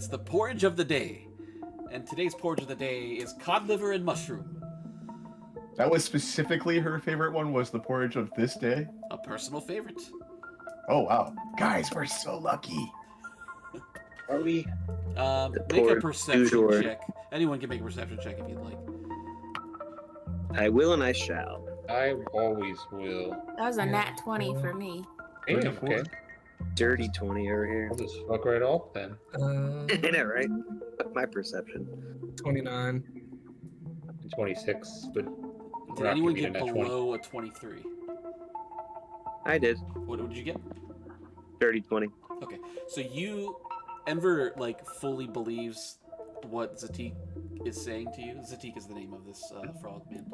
the porridge of the day. And today's porridge of the day is cod liver and mushroom. That was specifically her favorite one. Was the porridge of this day? A personal favorite. Oh wow, guys, we're so lucky. Are we? Make a porridge perception du jour. check. Anyone can make a perception check if you'd like. I will and I shall. I always will. That was a nat 20 for me. Damn, 24. okay. Dirty 20 over here. I'll just fuck right off then. I know, right? Fuck my perception. 29. 26, but Did not anyone giving get it a 20. below a 23? I did. What did you get? Dirty 20. Okay, so Enver, like, fully believes what Zatik is saying to you. Zatik is the name of this frog man.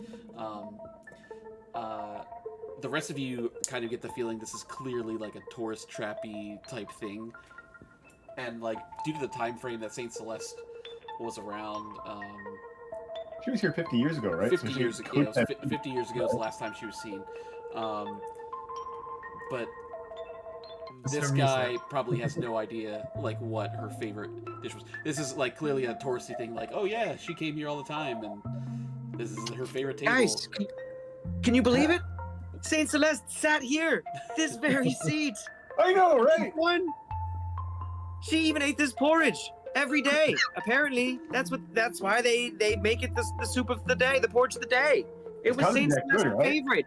The rest of you kind of get the feeling this is clearly like a tourist trappy type thing, and like due to the time frame that Saint Celeste was around, She was here 50 years ago, right? 50 So she years ago. could Yeah, have- 50 years ago was the last time she was seen. But this Her guy music. probably has no idea like what her favorite dish was. This is like clearly a touristy thing. Like, oh yeah, she came here all the time, and this is her favorite table. Guys, can you believe it? Saint Celeste sat here, this very seat. I know, right? One. She even ate this porridge every day. Apparently, that's why they make it the soup of the day, the porridge of the day. It was How's Saint that good, Celeste's right? favorite.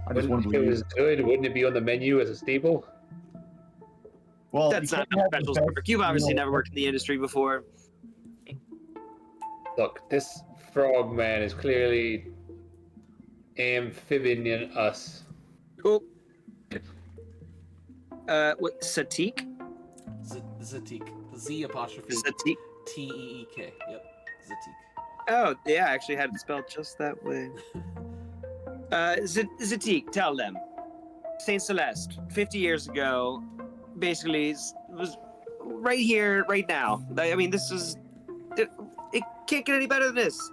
I just want If to it believe. was good, wouldn't it be on the menu as a staple? Well, That's you not can't how have the specials best, work. You've obviously you know, never worked in the industry before. Look, this frog man is clearly amphibian us. Oh. What? Satik? Zatik. Z apostrophe Satik? Teek. Yep. Zatik. Oh, yeah, I actually had it spelled just that way. Zatik, tell them. Saint Celeste, 50 years ago, basically was right here, right now. I mean, this is... It can't get any better than this.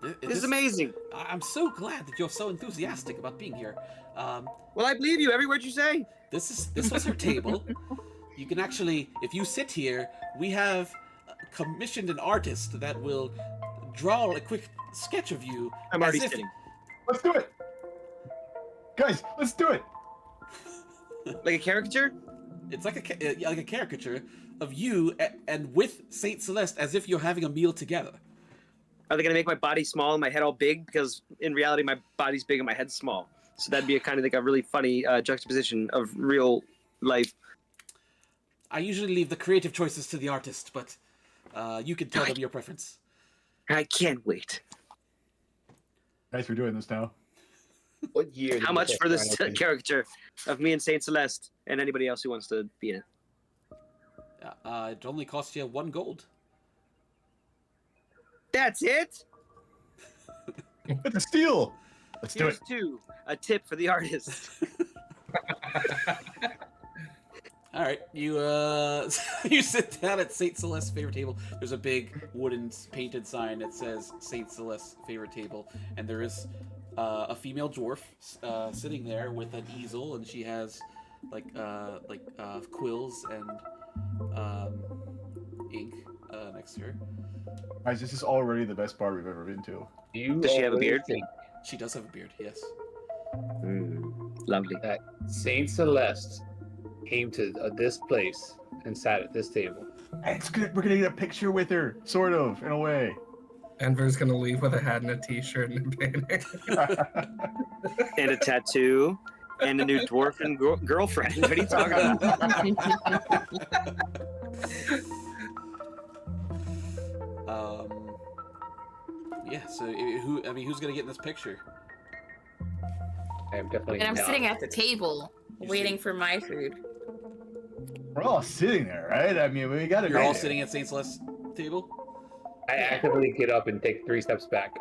This is amazing. I'm so glad that you're so enthusiastic about being here. Well, I believe you. Every word you say. This was her table. You can actually, if you sit here, we have commissioned an artist that will draw a quick sketch of you. I'm already sitting. Let's do it, guys. Let's do it. Like a caricature? It's like a caricature of you and with Saint Celeste as if you're having a meal together. Are they gonna make my body small and my head all big? Because in reality, my body's big and my head's small. So that'd be a kind of like a really funny juxtaposition of real life. I usually leave the creative choices to the artist, but you can tell them your preference. I can't wait. Guys, we're doing this now. What year? did How you much get for this Final caricature of me and Saint Celeste and anybody else who wants to be in it? It only costs you 1 gold. That's it? It's a steal. Let's do Here's it. 2. A tip for the artist. All right, you you sit down at Saint Celeste's favorite table. There's a big wooden painted sign that says Saint Celeste's favorite table, and there is a female dwarf sitting there with an easel, and she has like quills and ink next to her. Guys, this is already the best bar we've ever been to. You Does she have a already beard? think She does have a beard, yes. Lovely. that Saint Celeste came to this place and sat at this table. It's good. We're gonna get a picture with her, sort of, in a way. Enver's gonna leave with a hat and a t-shirt and a banner. And a tattoo. And a new dwarfen girlfriend. What are you talking about? Yeah. So who's gonna get in this picture? I am definitely. And I'm not. sitting at the table You waiting for my food. We're all sitting there, right? I mean, we gotta. You're be all there. sitting at Saint Celeste's table. I actively get up and take 3 steps back.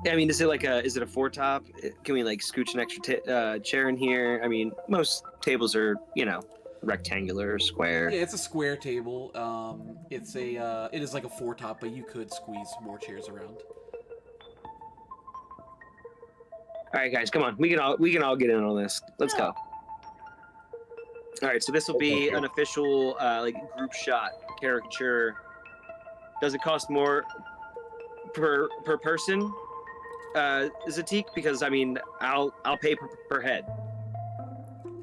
I mean, is it a 4-top? Can we like scooch an extra chair in here? I mean, most tables are, rectangular or square. Yeah, it's a square table. It is like a 4-top, but you could squeeze more chairs around. All right, guys, come on. We can all get in on this. Let's go. All right, so this will be an official group shot caricature. Does it cost more per person, Zatik? Because I mean, I'll pay per head.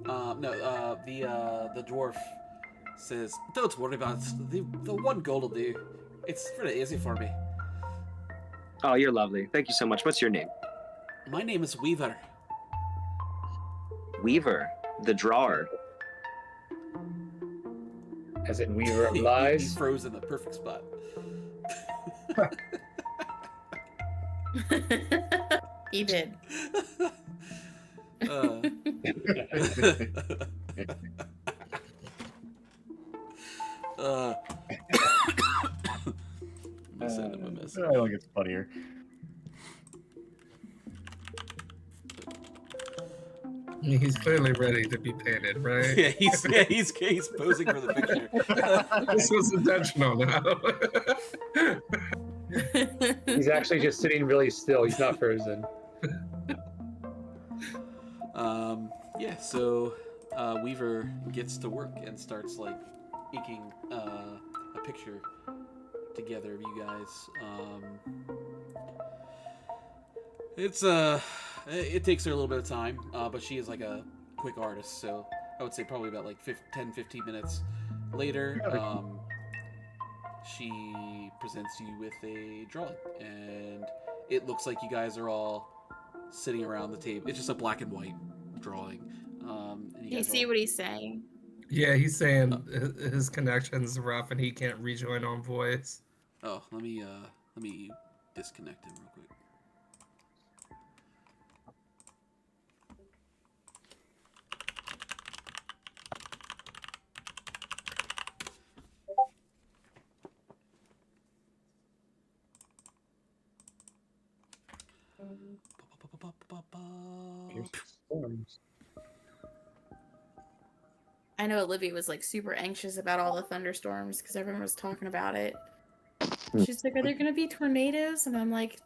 No, the dwarf says, "Don't worry about it. The 1 gold will do. It's pretty easy for me. Oh, you're lovely. Thank you so much. What's your name? My name is Weaver." Weaver, the drawer. As in Weaver of He Lies. froze in the perfect spot. He did. I send him a message. I think it's funnier. He's clearly ready to be painted, right? Yeah, he's posing for the picture. This was intentional now. He's actually just sitting really still. He's not frozen. Yeah, so Weaver gets to work and starts like inking a picture together of you guys. It takes her a little bit of time, but she is like a quick artist, so I would say probably about like 10-15 minutes later, she presents you with a drawing, and it looks like you guys are all sitting around the table. It's just a black and white drawing. And Do you see what he's saying? Yeah, he's saying his connection's rough and he can't rejoin on voice. Oh, let me disconnect him real quick. I know Olivia was like super anxious about all the thunderstorms because everyone was talking about it. She's like, "Are there gonna be tornadoes?" And I'm like,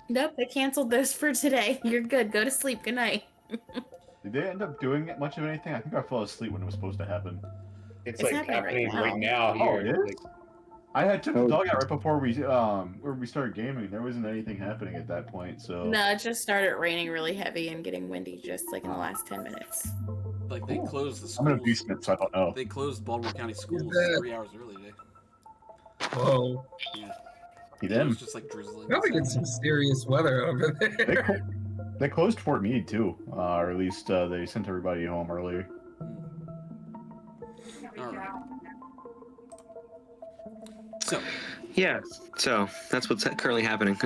Nope, they canceled those for today. You're good. Go to sleep. Good night. Did they end up doing much of anything? I think I fell asleep when it was supposed to happen. It's It's like happening right happening right now. now here. Oh, it is? Like, I had took the Oh. dog out right before we started gaming. There wasn't anything happening at that point, so No, it just started raining really heavy and getting windy just like in the last 10 minutes. Like they Cool. closed the I'm in a schools. basement, so I don't know. They closed Baltimore County schools that- 3 hours early today. Whoa. Yeah. See It them. was just like drizzling. Probably get some serious weather over there. They closed Fort Meade too, or at least they sent everybody home earlier. Alright. So, Yeah. So that's what's currently happening.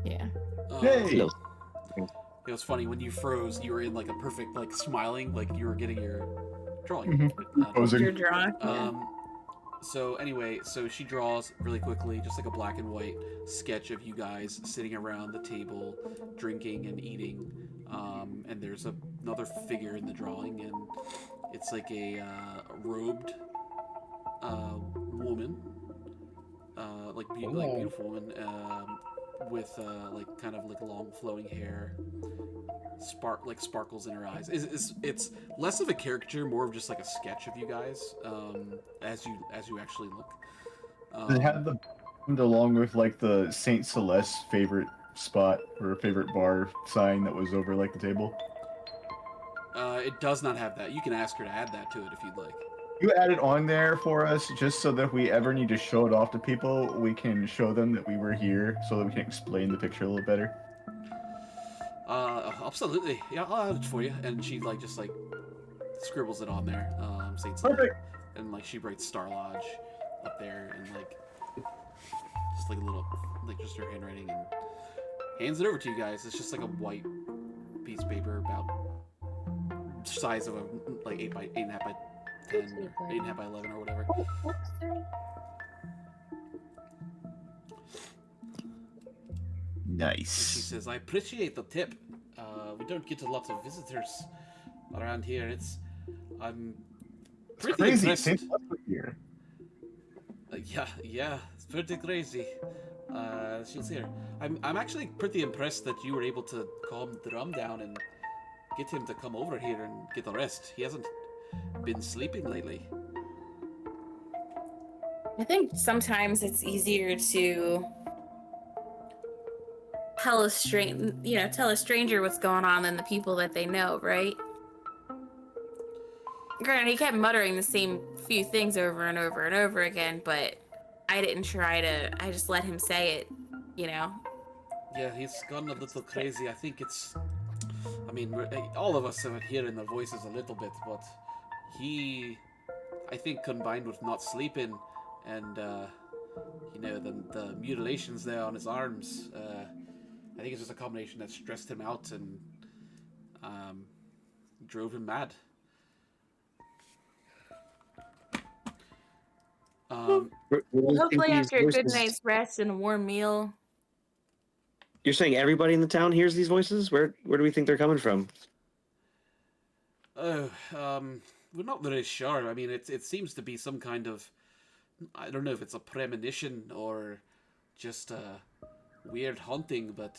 Yeah. Hey! No. It was funny when you froze. You were in like a perfect, like smiling, like you were getting your drawing. Mhm. Posing. You're drawing. So anyway, so she draws really quickly, just like a black and white sketch of you guys sitting around the table, drinking and eating. And there's another figure in the drawing, and it's like a robed woman, like beautiful woman, with like kind of like long flowing hair, sparkles in her eyes. It's less of a caricature, more of just like a sketch of you guys, as you actually look. They had the along with like the Saint Celeste favorite spot or favorite bar sign that was over like the table. It does not have that. You can ask her to add that to it if you'd like. You add it on there for us just so that if we ever need to show it off to people, we can show them that we were here so that we can explain the picture a little better. Absolutely. Yeah, I'll add it for you. And she like just like scribbles it on there. Saint Perfect. And like she writes Star Lodge up there, and like just like a little, like just her handwriting, and hands it over to you guys. It's just like a white piece of paper about size of a like 8.5 by 10, 8.5 by 11 or whatever. And she Nice. says, "I appreciate the tip. We don't get a lot of visitors around here. I'm pretty Crazy. impressed. Saint Celeste here. Yeah, it's pretty crazy." She's here. I'm actually pretty impressed that you were able to calm Drum down and get him to come over here and get a rest. He hasn't been sleeping lately. I think sometimes it's easier to tell a stranger what's going on than the people that they know, right? Granted, he kept muttering the same few things over and over and over again, but I didn't try to. I just let him say it, you know. Yeah, he's gone a little crazy. I think it's. I mean, all of us are hearing the voices a little bit, but he, I think, combined with not sleeping and the mutilations there on his arms, I think it's just a combination that stressed him out and drove him mad. Hopefully, after a good night's rest and a warm meal. You're saying everybody in the town hears these voices? Where do we think they're coming from? Oh, we're not really sure. I mean, it seems to be some kind of, I don't know if it's a premonition or just a weird haunting, but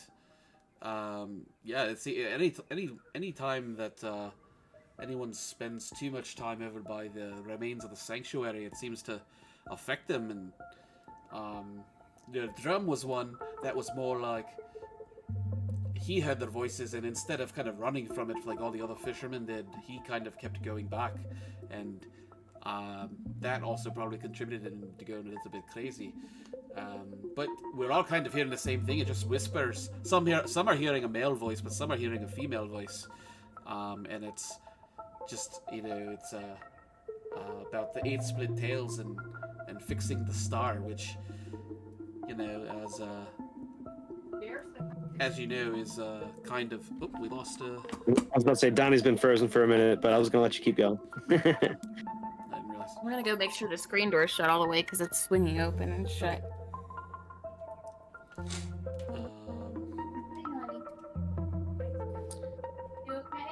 yeah, it's any time that anyone spends too much time over by the remains of the sanctuary, it seems to affect them. And the Drum was one that was more like he heard their voices, and instead of kind of running from it like all the other fishermen did, he kind of kept going back, and that also probably contributed him to going a little bit crazy. But we're all kind of hearing the same thing. It just whispers. Some are hearing a male voice, but some are hearing a female voice, and it's just it's about the 8 split tails and fixing the star, which as you know, is kind of. Oh, we lost. I was about to say Donnie's been frozen for a minute, but I was gonna let you keep going. I didn't realize. I'm gonna go make sure the screen door's shut all the way because it's swinging open and shut.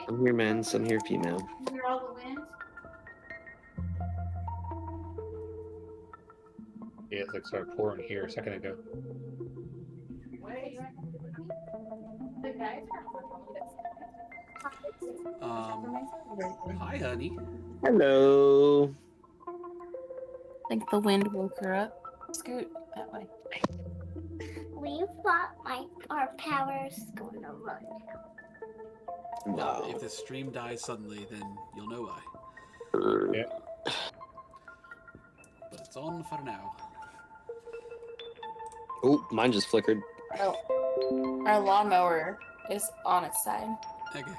Some hear men, some hear female. You hear all the wind? Yeah, it's like started pouring here a second ago. Hi, honey. Hello. I think the wind woke her up. Scoot that way. We thought our power's gonna run. No. If the stream dies suddenly, then you'll know why. Yeah. But it's on for now. Oh, mine just flickered. Our lawnmower is on its side. Okay.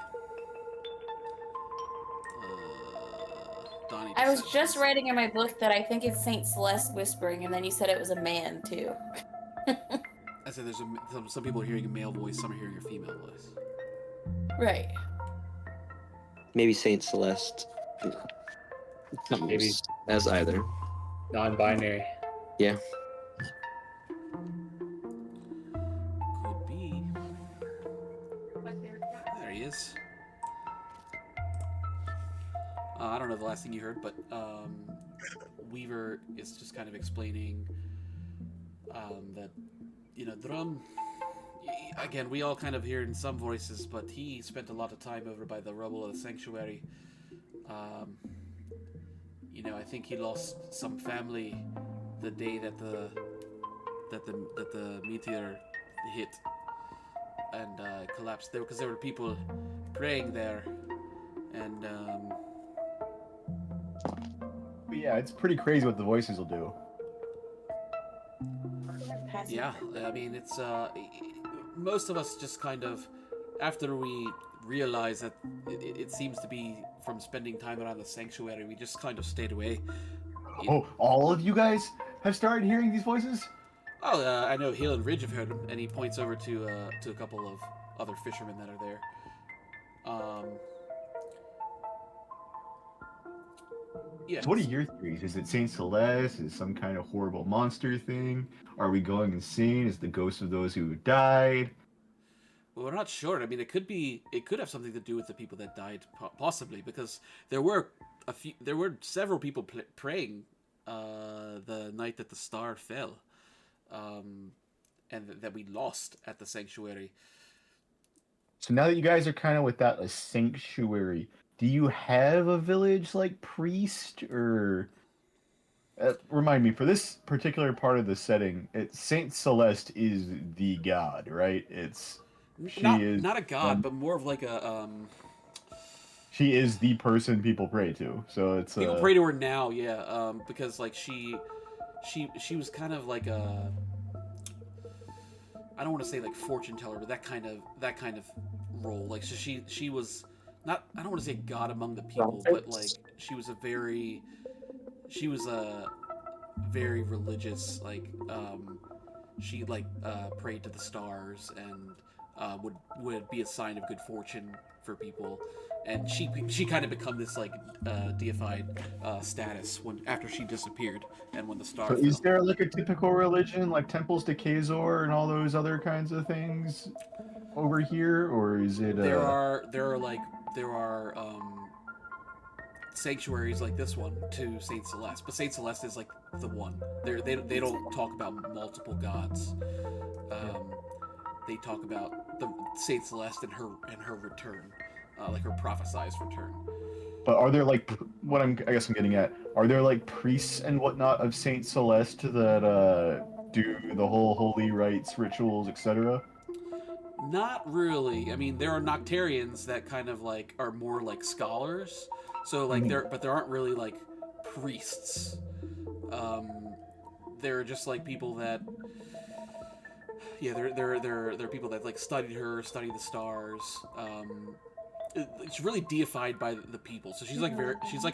Donnie. I was decided just this. writing in my book that I think it's Saint Celeste whispering, and then you said it was a man too. I said there's some people are hearing a male voice, some are hearing a female voice. Right. Maybe Saint Celeste. Maybe. As either. Non-binary. Yeah. Could be. There he is. I don't know the last thing you heard, but Weaver is just kind of explaining that, you know, Drum, again, we all kind of hear in some voices, but he spent a lot of time over by the rubble of the sanctuary. You know, I think he lost some family the day that the meteor hit and collapsed there, because there were people praying there, and But yeah, it's pretty crazy what the voices will do. yeah, I mean, it's most of us just kind of, after we realize that it seems to be from spending time around the sanctuary, we just kind of stayed away. Oh, all of you guys have started hearing these voices? Oh, I know Hill and Ridge have heard him, and he points over to a couple of other fishermen that are there. Yeah. So what are your theories? Is it Saint Celeste? Is it some kind of horrible monster thing? Are we going insane? Is the ghost of those who died? Well, we're not sure. I mean, it could have something to do with the people that died, possibly, because there were several people praying the night that the star fell, and that we lost at the sanctuary. So now that you guys are kind of with that sanctuary, do you have a village like priest or? Remind me, for this particular part of the setting, Saint Celeste is the god, right? Not a god, but more of like a She is the person people pray to. So it's people pray to her now, yeah, because like she was kind of like a, I don't want to say like fortune teller, but that kind of role. Like so she was not, I don't want to say god among the people, but like she was a very religious, like she like prayed to the stars and would be a sign of good fortune for people, and she kind of become this like deified status after she disappeared and when the star So fell. is there like a typical religion like temples to Kazor and all those other kinds of things over here, or is it there are sanctuaries like this one to Saint Celeste, but Saint Celeste is like the one. They don't talk about multiple gods. They talk about the Saint Celeste and her return, like her prophesized return. But are there like I guess I'm getting at? Are there like priests and whatnot of Saint Celeste that do the whole holy rites, rituals, etc.? Not really. I mean, there are Noctarians that kind of like are more like scholars. So like there aren't really like priests. They're just like people that, yeah, they're people that like study the stars. It's really deified by the people. So she's like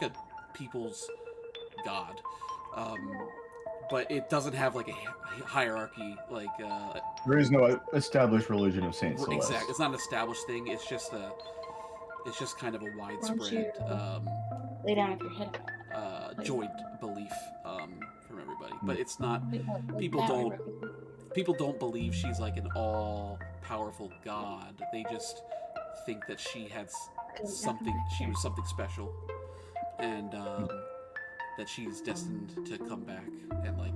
a people's god. But it doesn't have like a hierarchy like There is no established religion of Saint Celeste. exactly. It's not an established thing. It's just kind of a widespread Lay down with your head. joint belief from everybody. But it's not, people don't believe she's like an all powerful god. They just think that she was something special, and that she's destined to come back and like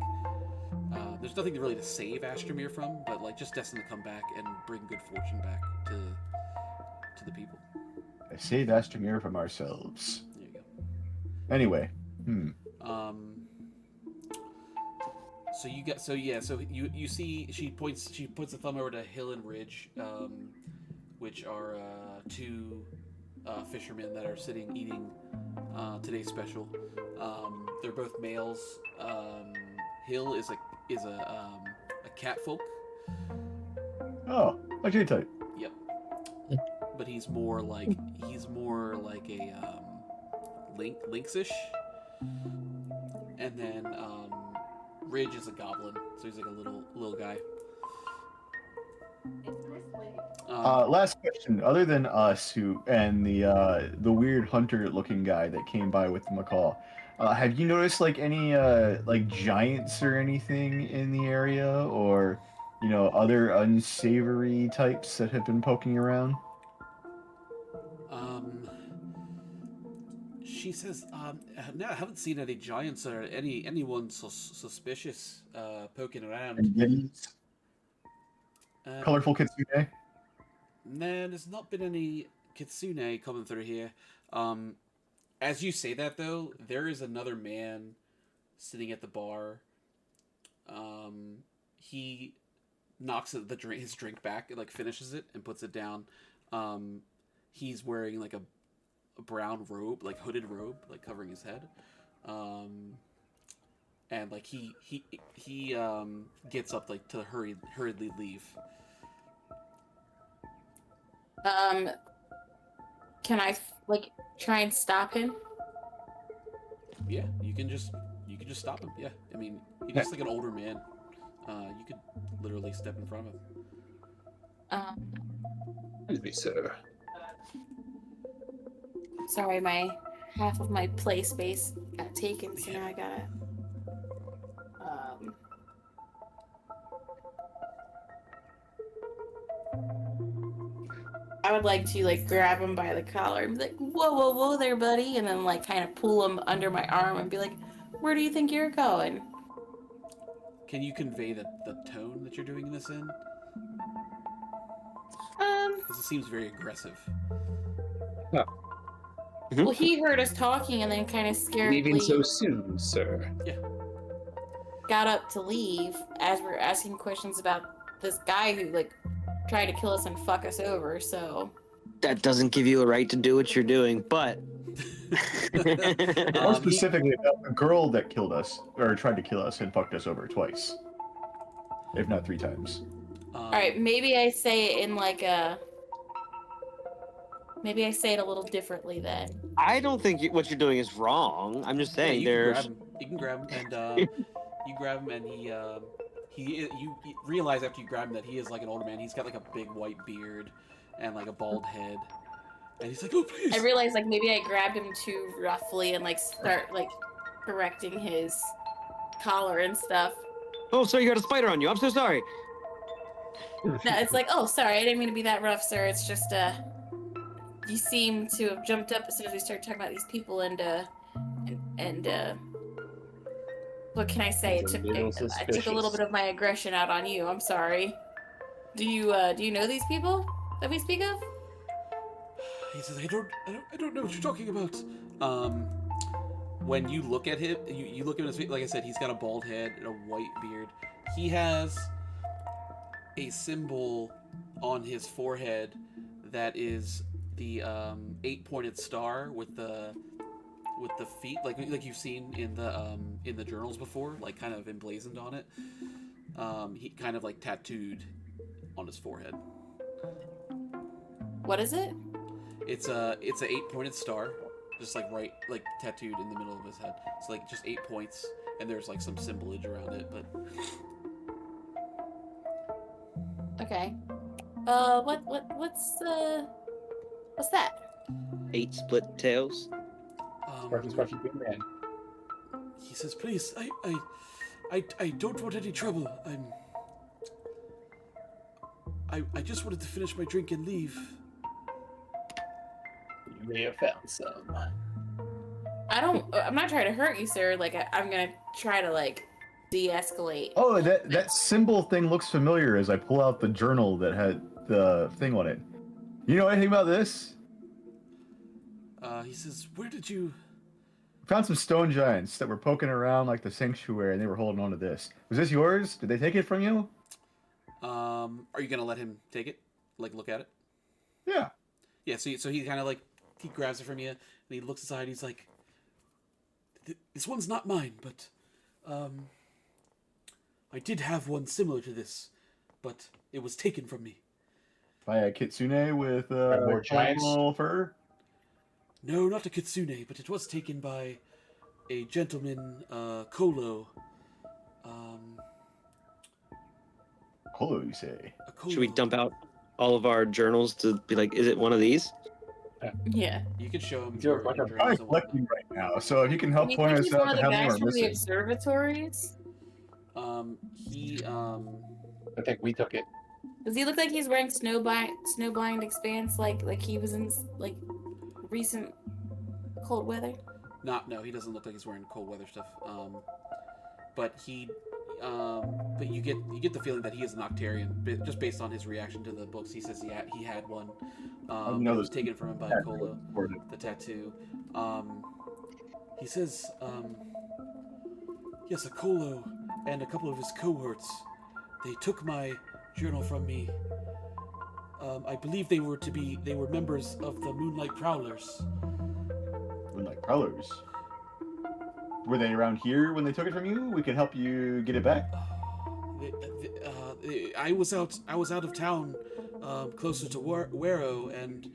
there's nothing really to save Astromir from, but like just destined to come back and bring good fortune back to the people. I save Astamir from ourselves. There you go. Anyway, So you see she puts a thumb over to Hill and Ridge, which are two fishermen that are sitting eating today's special. They're both males. Hill is a catfolk. oh, a J type. Yep. But he's more like a lynxish. And then Ridge is a goblin, so he's like a little guy. Last question. Other than us, and the weird hunter-looking guy that came by with the macaw, have you noticed like any like giants or anything in the area, or other unsavory types that have been poking around? She says, no, I haven't seen any giants or anyone suspicious poking around. And Yetis? Colorful kitsune? No, there's not been any kitsune coming through here. As you say that, though, there is another man sitting at the bar. He knocks his drink back and like finishes it and puts it down. He's wearing like a brown robe, like hooded robe, like covering his head. And like he gets up like to hurriedly leave. Can I like try and stop him? Yeah, you can just stop him. Yeah, I mean, he's just like an older man. You could literally step in front of him. Excuse me, sir. Sorry, half of my play space got taken, so now I gotta. I would like to like grab him by the collar and be like, "Whoa, whoa, whoa, there, buddy," and then like kind of pull him under my arm and be like, "Where do you think you're going?" Can you convey the tone that you're doing this in? Because it seems very aggressive. Oh. Well, he heard us talking and then kind of scared. Leaving so soon, sir. Yeah. Got up to leave as we're asking questions about this guy who like tried to kill us and fuck us over. So That doesn't give you a right to do what you're doing, but More specifically, about the girl that killed us, or tried to kill us and fucked us over twice. If not 3 times. all right, maybe I say it in like a. Maybe I say it a little differently then. I don't think what you're doing is wrong. I'm just saying you there's. can grab him, and you grab him, and you realize after you grab him that he is like an older man. He's got like a big white beard and like a bald head, and he's like, "Oh, please." I realize like maybe I grabbed him too roughly and like start like correcting his collar and stuff. Oh, sorry, you got a spider on you. I'm so sorry. No, it's like, oh, sorry, I didn't mean to be that rough, sir. It's just you seem to have jumped up as soon as we started talking about these people, and what can I say? I took a little bit of my aggression out on you. I'm sorry. Do you know these people that we speak of? He says, I don't know what you're talking about. When you look at him, you look at his face, like I said, he's got a bald head and a white beard. He has a symbol on his forehead that is the 8-pointed star with the feet, like you've seen in the journals before, like kind of emblazoned on it. He kind of like tattooed on his forehead. What is it? It's a 8-pointed star, just like tattooed in the middle of his head. It's like just 8 points, and there's like some symbolage around it, but. Okay. What's that? 8 split tails. Man. He says, "Please, I don't want any trouble. I just wanted to finish my drink and leave." You may have found some. I'm not trying to hurt you, sir. Like I'm gonna try to like de-escalate. Oh, that symbol thing looks familiar as I pull out the journal that had the thing on it. You know anything about this? He says, "Where did you?" Found some stone giants that were poking around like the sanctuary, and they were holding on to this. Was this yours? Did they take it from you? Are you gonna let him take it? Like, look at it? Yeah. Yeah. So he kind of like he grabs it from you, and he looks aside. He's like, "This one's not mine, but I did have one similar to this, but it was taken from me." By a kitsune with more like giants? little fur. No, not a kitsune, but it was taken by a gentleman, Kolo. Kolo, you say? A Kolo. Should we dump out all of our journals to be like, is it one of these? Yeah. You can show him Do a your bunch of journals I'm and whatnot. collecting right now, so if you can help Do you point think us he's out one to of the how many guys are from the missing. observatories? He I think we took it. Does he look like he's wearing snowblind expanse like he was in like recent cold weather? no, he doesn't look like he's wearing cold weather stuff. But you get the feeling that he is an Octarian, just based on his reaction to the books. He says he had one. know It was this- taken from him by Kolo, the tattoo. He says, yes, a Kolo and a couple of his cohorts, they took my journal from me. I believe they were members of the Moonlight Prowlers. Moonlight Prowlers. Were they around here when they took it from you? We can help you get it back. I was out of town, closer to Wero, and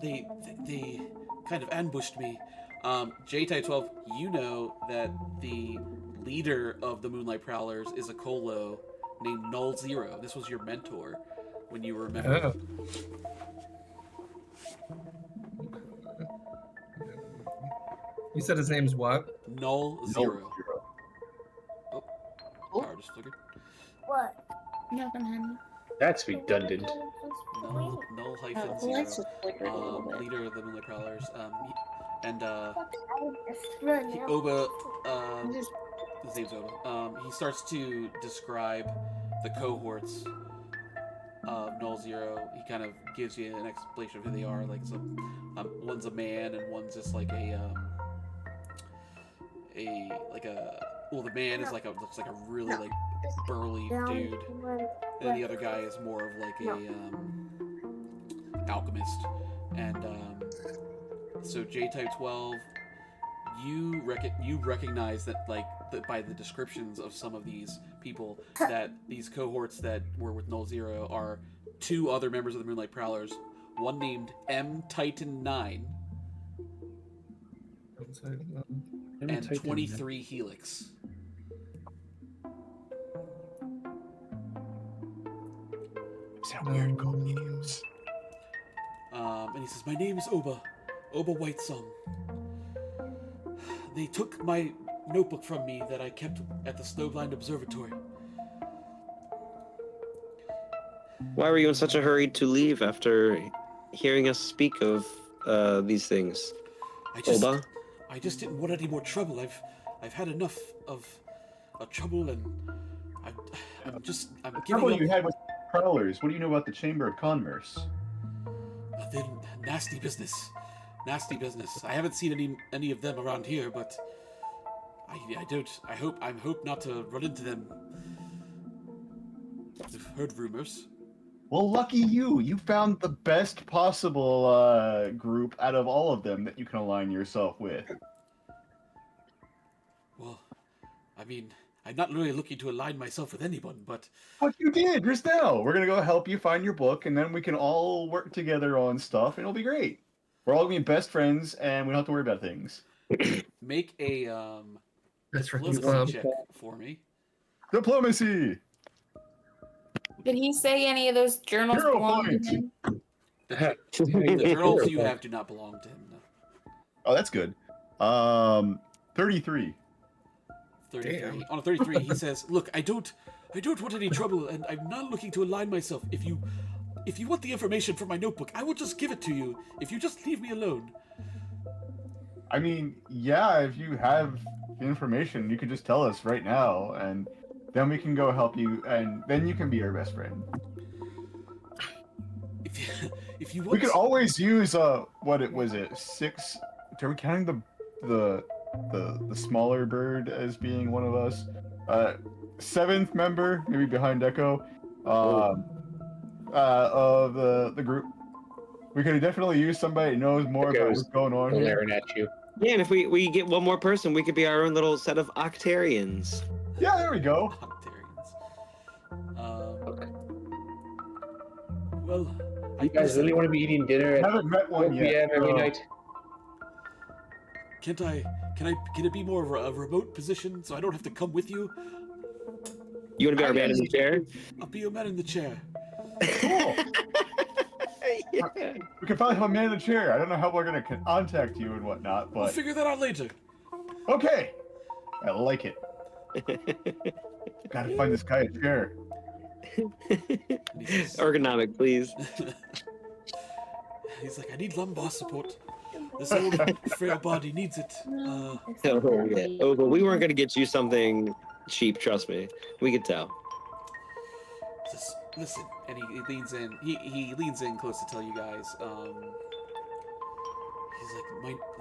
they kind of ambushed me. J-Type 12, you know that the leader of the Moonlight Prowlers is a Kolo named Null Zero. This was your mentor when you were a member. Oh. You said his name's what? Null Zero. Oh, power just flickered. What? Nothing, honey. That's redundant. Null hyphen Oh, the lights Zero. just flickered a little bit. Leader of the Moonlight Prowlers. And Oba. Oba, Just- his name's Oba. He starts to describe the cohorts of Null Zero. He kind of gives you an explanation of who they are. Like, one's a man and one's just like well, the man is looks like a really like burly dude, and the other guy is more of like a alchemist. And so J-Type 12, you recognize that by the descriptions of some of these people that these cohorts that were with Null Zero are two other members of the Moonlight Prowlers, one named M Titan 9 and 23 Helix. Sound weird code names. And he says, "My name is Oba Whitesong. They took my notebook from me that I kept at the Snowblind Observatory. Why were you in such a hurry to leave after hearing us speak of these things? Oba? I just didn't want any more trouble. I've had enough of trouble, and I'm giving Trouble up. you had with Prowlers. What do you know about the Chamber of Commerce? Then nasty business. I haven't seen any of them around here, but I hope not to run into them. I've heard rumors. Well, lucky you. You found the best possible group out of all of them that you can align yourself with. Well, I mean, I'm not really looking to align myself with anyone, but What you did just now. We're gonna go help you find your book, and then we can all work together on stuff, and it'll be great. We're all gonna be best friends, and we don't have to worry about things. make a That's right. diplomacy check for me. Diplomacy. Did he say any of those journals 0 belong to points. him? The journals you have do not belong to him. No. Oh, that's good. 33. 33. Damn. On a 33, he says, "Look, I don't want any trouble, and I'm not looking to align myself. If you want the information from my notebook, I will just give it to you. If you just leave me alone." I mean, yeah, if you have the information, you could just tell us right now, and then we can go help you, and then you can be our best friend. If you want, We could always use what it was it 6? Are we counting the smaller bird as being one of us? 7th member, maybe behind Echo, of the group. We could definitely use somebody who knows more about what's going on here. Glaring at you. Yeah, and if we get one more person, we could be our own little set of Octarians. Yeah, there we go. Octarians. Okay. Well, You guys really want to be eating dinner I at haven't met 4 one p.m. yet. every so- night? Can it be more of a remote position so I don't have to come with you? You want to be our man in the chair? I'll be your man in the chair. Cool. Yeah. We could probably have a man in a chair. I don't know how we're gonna contact you and whatnot, We'll but figure that out later. okay. I like it. Gotta find this guy a chair. Ergonomic, please. He's like, I need lumbar support. This old frail body needs it. Oh, yeah. Oh, but we weren't going to get you something cheap, trust me. We could tell. Listen, and he leans in. He leans in close to tell you guys. He's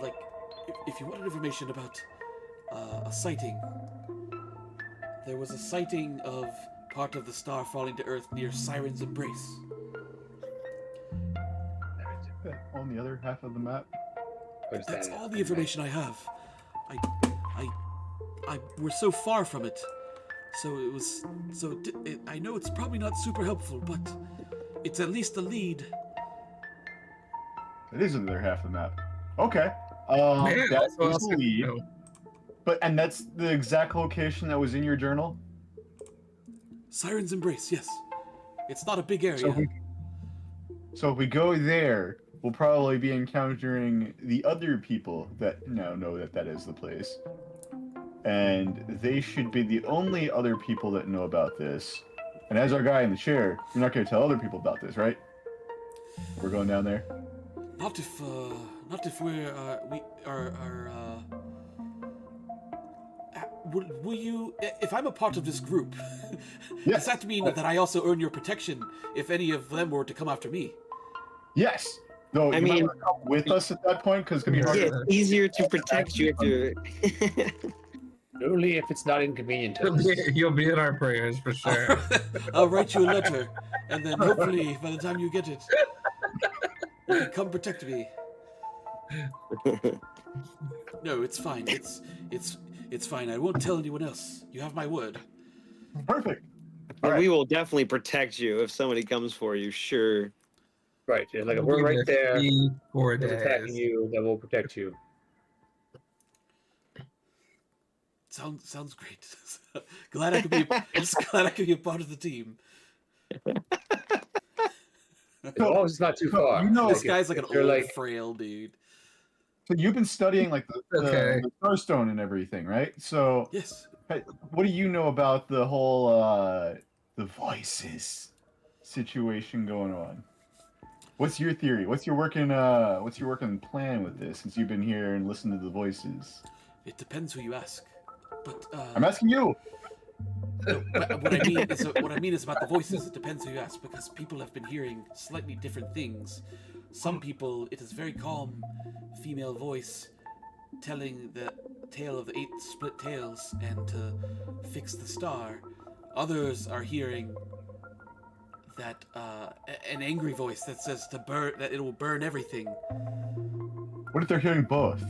like, if you wanted information about a sighting, there was a sighting of part of the star falling to Earth near Siren's Embrace. On the other half of the map. That's all the information I have. We're so far from it. I know it's probably not super helpful, but it's at least a lead. It is the other half of the map. Okay. Man, That that's what is else the could lead. do. And that's the exact location that was in your journal? Siren's Embrace, yes. It's not a big area. So if we go there, we'll probably be encountering the other people that now know that that is the place. And they should be the only other people that know about this. And as our guy in the chair, you're not going to tell other people about this, right? We're going down there. Not if will you, if I'm a part of this group, Yes. does that mean that I also earn your protection if any of them were to come after me? Yes. Though I you might mean- wanna come with us at that point because it's gonna be hard. Yeah, it's easier to protect you if you're... Only if it's not inconvenient to us. You'll be in our prayers for sure. I'll write you a letter, and then hopefully by the time you get it, you can come protect me. No, it's fine. It's fine. I won't tell anyone else. You have my word. Perfect. But Alright. we will definitely protect you if somebody comes for you, sure. Right. Like if we're right there, 4 they're attacking days. you, then we'll protect you. Sounds great. glad I could be. Just glad I could be a part of the team. As long as it's not too far. You know, This guy's like an You're old, like- frail dude. So you've been studying like the Okay. Starstone and everything, right? So Yes. what do you know about the whole the voices situation going on? What's your theory? What's your working plan with this since you've been here and listened to the voices? It depends who you ask. But I'm asking you. no, but what I mean is about the voices. It depends who you ask because people have been hearing slightly different things. Some people, it is very calm, female voice, telling the tale of the 8 split tails and to fix the star. Others are hearing that an angry voice that says to burn, that it will burn everything. What if they're hearing both?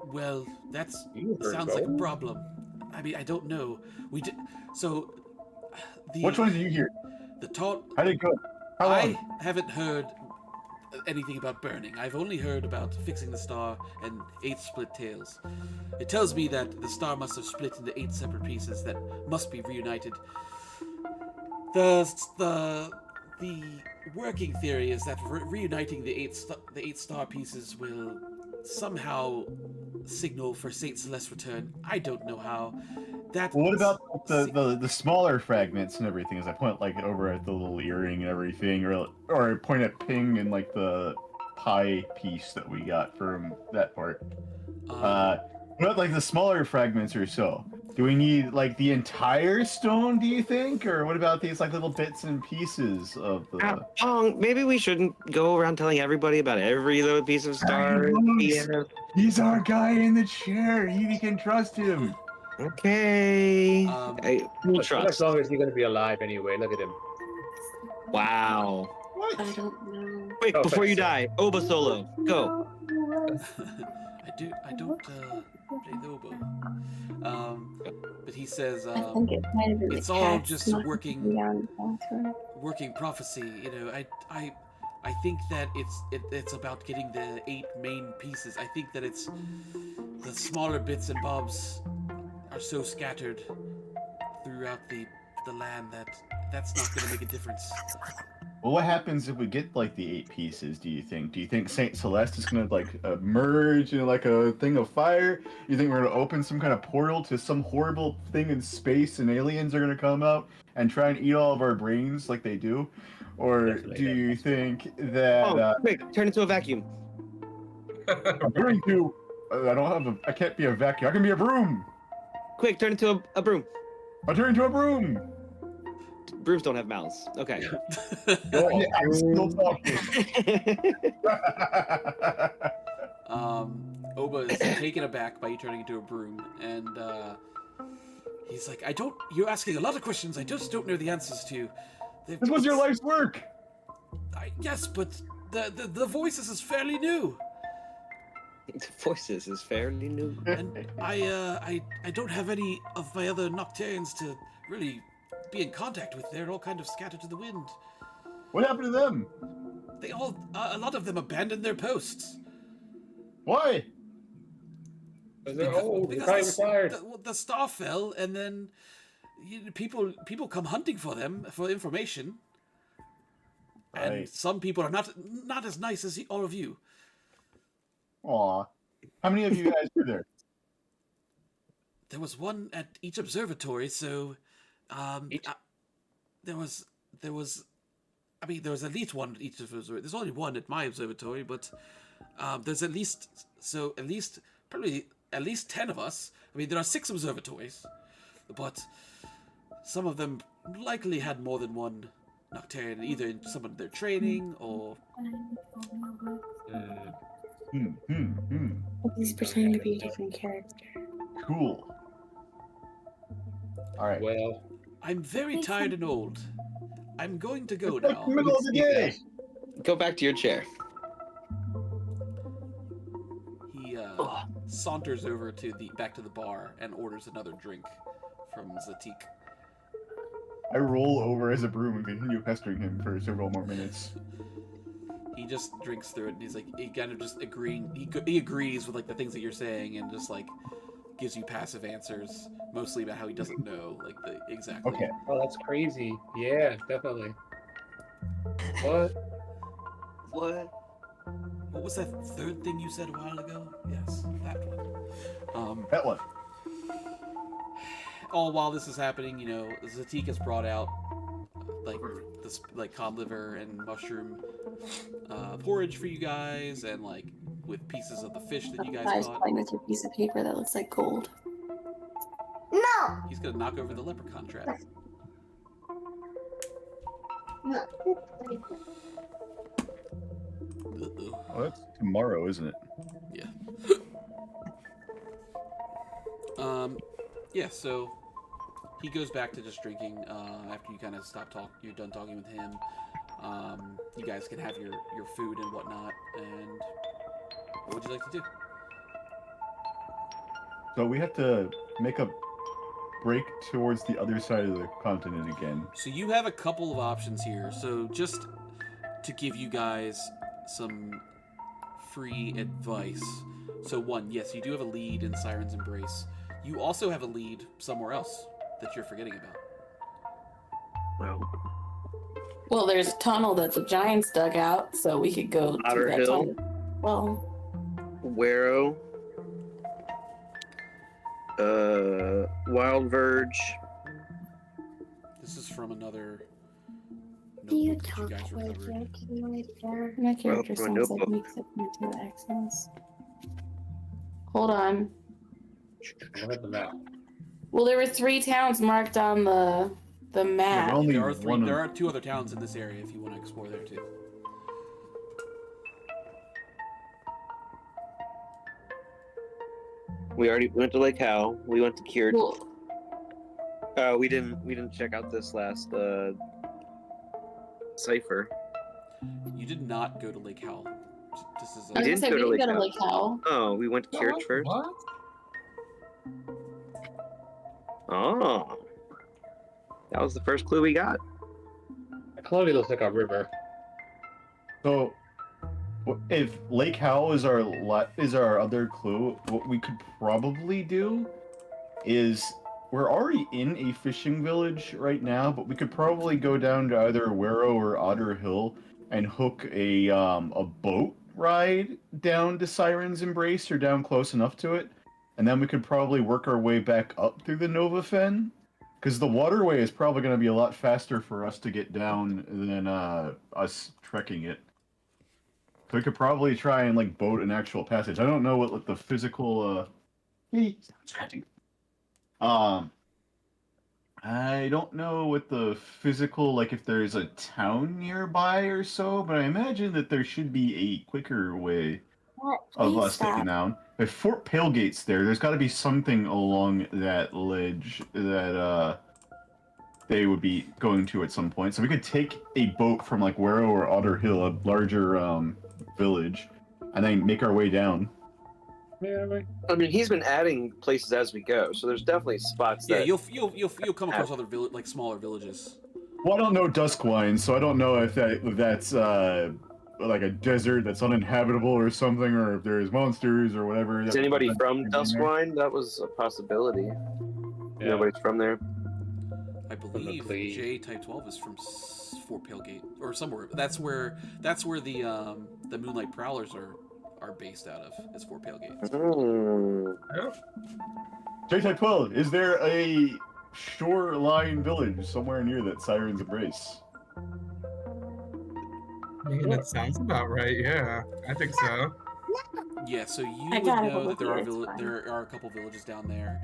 Well, that's You heard sounds like a both? problem. I mean, I don't know. We did so. The Which one did you hear? the tall. How did it go? How long? I haven't heard anything about burning. I've only heard about fixing the star and 8 split tails. It tells me that the star must have split into 8 separate pieces that must be reunited. The working theory is that reuniting the 8 star pieces will somehow signal for Saint Celeste's return. I don't know how. That Well, what about the smaller fragments and everything? As I point like over at the little earring and everything, or point at Ping and like the pie piece that we got from that part. Um, What about like the smaller fragments or so? Do we need like the entire stone, do you think? Or what about these like little bits and pieces of the Pong, maybe we shouldn't go around telling everybody about every little piece of star. Monks! He's our guy in the chair. We can trust him. Okay. Full But how much trust. longer is he going to be alive anyway? Look at him. Wow. What? I don't know. Quick, Oh, before you thanks. die, Oba solo. Go. I don't play the oboe. But he says, I think it might have been it's the all cats just knocking working- down the bathroom. working prophecy. You know, I think that it's about getting the 8 main pieces. I think that it's the smaller bits and bobs are so scattered throughout the land that that's not going to make a difference. Well, what happens if we get like the 8 pieces? Do you think? Do you think Saint Celeste is gonna like merge in like a thing of fire? You think we're gonna open some kind of portal to some horrible thing in space, and aliens are gonna come out and try and eat all of our brains like they do? Or Definitely, do you think that Oh, quick, turn into a vacuum. I'm going to? I can't be a vacuum. I can be a broom. Quick, turn into a broom. I'll turn into a broom. Brooms don't have mouths. Okay. Yeah, I'm still talking. Oba is taken aback by you turning into a broom, and he's like, you're asking a lot of questions I just don't know the answers to. This was your life's work. Yes, but the voices is fairly new, The voices is fairly new. and I don't have any of my other Noctarians to really be in contact with. They're all kind of scattered to the wind. What happened to them? They all, a lot of them abandoned their posts. Why? Because they're old. They're probably Because retired. the star fell, and then people come hunting for them for information. And Right. some people are not as nice as all of you. Aw. How many of you guys were there? There was one at each observatory, so Each? there was at least one at each observatory. There's only one at my observatory, but there's at least 10 of us. I mean, there are 6 observatories, but some of them likely had more than one Noctarian, either in some of their training or. He's pretending to be a different character. Cool. All right. Well, I'm very tired and old. I'm going to go It's like now. the middle of the day. Go back to your chair. He saunters over to back to the bar and orders another drink from Zatik. I roll over as a broom and continue pestering him for several more minutes. He just drinks through it, and he's like, he kind of just agreeing. He agrees with like the things that you're saying, and just like gives you passive answers, mostly about how he doesn't know like the exactly. Okay. oh, that's crazy. Yeah, definitely. What? What? What was that third thing you said a while ago? Yes, that one. That one. All while this is happening, you know, Zatik has brought out like this like cod liver and mushroom porridge for you guys, and like with pieces of the fish that you I guys was caught. playing with your piece of paper that looks like gold. No. He's gonna knock over the leprechaun trap. No. Uh-oh. Oh, that's tomorrow, isn't it? Yeah. Yeah, so he goes back to just drinking after you kind of you're done talking with him. You guys can have your food and whatnot, and what would you like to do? So we have to make a break towards the other side of the continent again. So you have a couple of options here. So just to give you guys some free advice. So one, yes, you do have a lead in Siren's Embrace. You also have a lead somewhere else that you're forgetting about. Well, there's a tunnel that the giants dug out, so we could go to Otter that Hill? tunnel. Well, Warrow. Wild Verge. This is from another Do you notebooks that you talk guys like recovered. your character? My character from a sounds like notebook. mix up into accents. Hold on. Look at the map. Well, there were 3 towns marked on the Yeah, map. but only There are 3. one There of are 2 other towns in this area if you want to explore there too. We already went to Lake Howe. We went to Kiirch. Cool. We didn't check out this last cipher. You did not go to Lake Howell. This is I was gonna didn't say go we to didn't Lake go to Howe. Lake Howell. Oh, we went to Kiirch first. What? Oh, that was the first clue we got. Clearly looks like a river. So, if Lake Howe is our other clue, what we could probably do is we're already in a fishing village right now, but we could probably go down to either Werrow or Otter Hill and hook a boat ride down to Siren's Embrace or down close enough to it, and then we could probably work our way back up through the Nova Fen. Because the waterway is probably going to be a lot faster for us to get down than us trekking it. So we could probably try and like boat an actual passage. I don't know what like the physical. I don't know what the physical like if there's a town nearby or so, but I imagine that there should be a quicker way of us getting down. If Fort Palegate's there's got to be something along that ledge that they would be going to at some point. So we could take a boat from like Werrow or Otter Hill, a larger village, and then make our way down. I mean, he's been adding places as we go, so there's definitely spots Yeah, that. you'll come across other like smaller villages. Well, I don't know Duskwine, so I don't know if that's like a desert that's uninhabitable or something, or if there's monsters or whatever. Is anybody from Duskwine? That was a possibility. Yeah. Nobody's from there. I believe Probably. J Type 12 is from Fort Palegate or somewhere. That's where the Moonlight Prowlers are based out of. Is Fort Palegate. Mm. J-Type 12, is there a shoreline village somewhere near that Siren's Embrace? I mean, it sounds about right. Yeah, I think so. Yeah, so you I would gotta know go that there with are you, it's fine. there are a couple villages down there.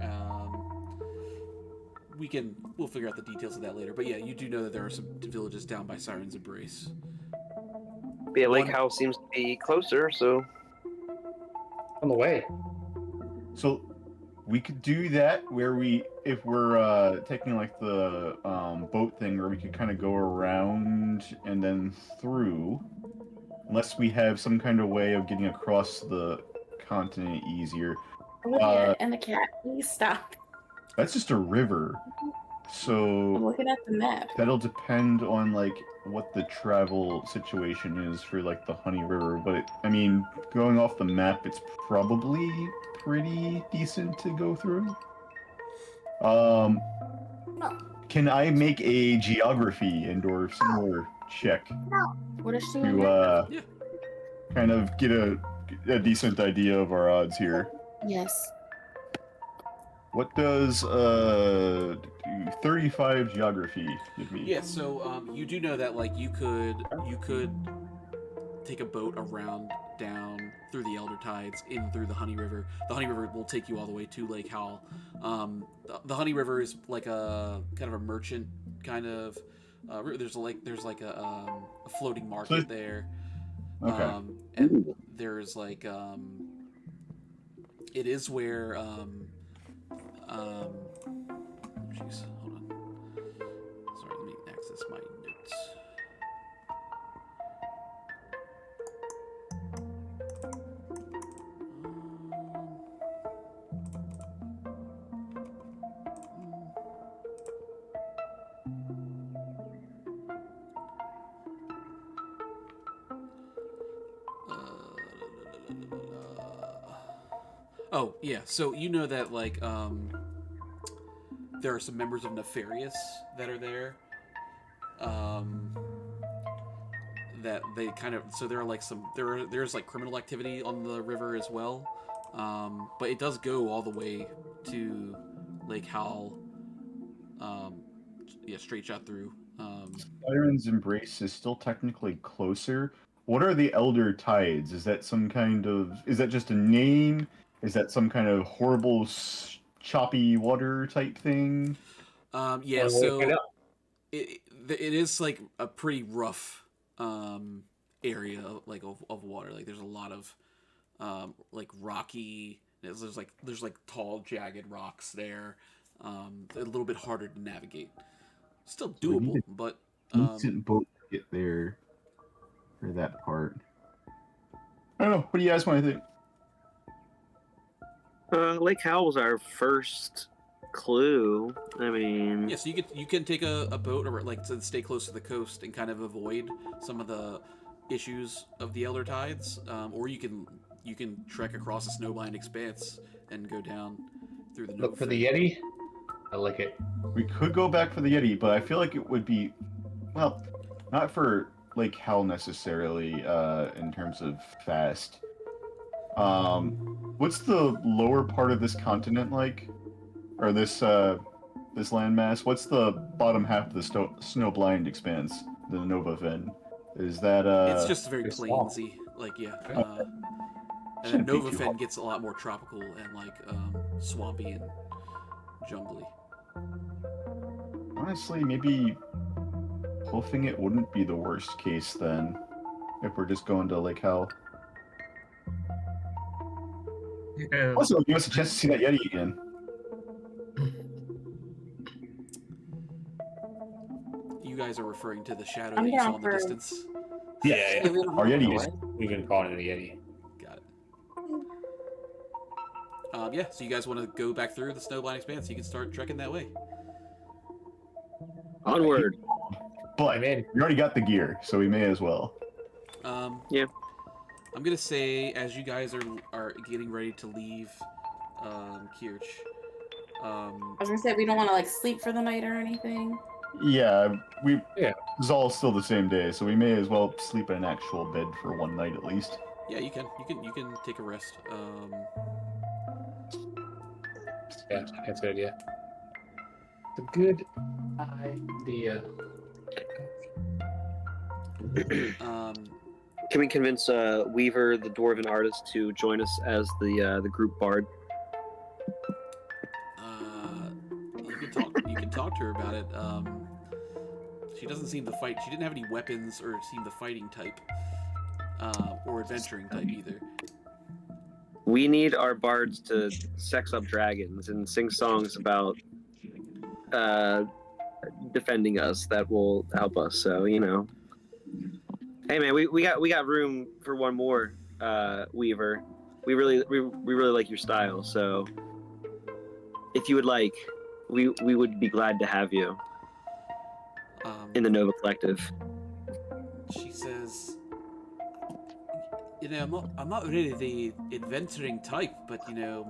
We'll figure out the details of that later. But yeah, you do know that there are some villages down by Siren's Embrace. Yeah, Lake Howe seems to be closer, so. On the way. So we could do that where if we're taking like the boat thing where we could kind of go around and then through, unless we have some kind of way of getting across the continent easier. Olivia and the cat, please stop. That's just a river, I'm so looking at the map. that'll depend on like what the travel situation is for like the Honey River. But I mean, going off the map, it's probably pretty decent to go through. Can I make a geography and/or similar check What is she to Yeah. kind of get a decent idea of our odds here? Yes. What does 35 geography give me? Yeah, so you do know that like you could take a boat around down through the Elder Tides in through the Honey River. The Honey River will take you all the way to Lake Howell. The Honey River is like a kind of a merchant kind of. There's like a floating market there. Okay. And there's like it is where jeez, hold on. Sorry, let me access my notes. Oh yeah, so you know that like there are some members of Nefarious that are there. That they kind of there are like there's like criminal activity on the river as well. But it does go all the way to Lake Howell. Yeah, straight shot through. Siren's Embrace is still technically closer. What are the Elder Tides? Is that some kind of? Is that just a name? Is that some kind of horrible, choppy water type thing? Yeah, Only way to find so out. it is like a pretty rough area like of water. Like there's a lot of like rocky. There's like tall jagged rocks there. A little bit harder to navigate. Still We need doable, but Decent boat to get there for that part. I don't know. What do you guys want to think? Lake Howell's our first clue. I mean, yeah. So you can take a boat or like to stay close to the coast and kind of avoid some of the issues of the Elder Tides, or you can trek across the snowblind expanse and go down through the. Look for the Novafen. Yeti. I like it. We could go back for the Yeti, but I feel like it would be, well, not for Lake Hell necessarily, in terms of fast. What's the lower part of this continent like? Or this landmass? What's the bottom half of the snowblind expanse? The Novafen. Is that It's just very it's small. plainsy, like yeah. Okay. And then Shouldn't be too Novafen hot. gets a lot more tropical and like swampy and jungly. Honestly, maybe hoofing it wouldn't be the worst case then, if we're just going to Lake Hell. Yeah. Also, give us a chance to see that Yeti again. You guys are referring to the shadow I'm that you saw down in the for- distance. Yeah, Our Yeti is. We've been calling it a Yeti. Got it. Yeah, so you guys want to go back through the snowblind expanse? You can start trekking that way. onward. But I'm in. we already got the gear, so we may as well. Yeah. I'm gonna say as you guys are getting ready to leave, Kiirch. I was gonna say we don't want to like sleep for the night or anything. Yeah, Yeah. It's all still the same day, so we may as well sleep in an actual bed for one night at least. Yeah, you can take a rest. Yeah, that's a good idea. It's a good idea. Can we convince Weaver, the dwarven artist, to join us as the group bard? You can talk to her about it. She doesn't seem to fight. She didn't have any weapons or seem the fighting type, or adventuring type either. We need our bards to sex up dragons and sing songs about defending us. That will help us. So hey man, we got room for one more, Weaver. We really like your style. So if you would like, we would be glad to have you in the Nova Collective. She says, I'm not really the adventuring type, but I'm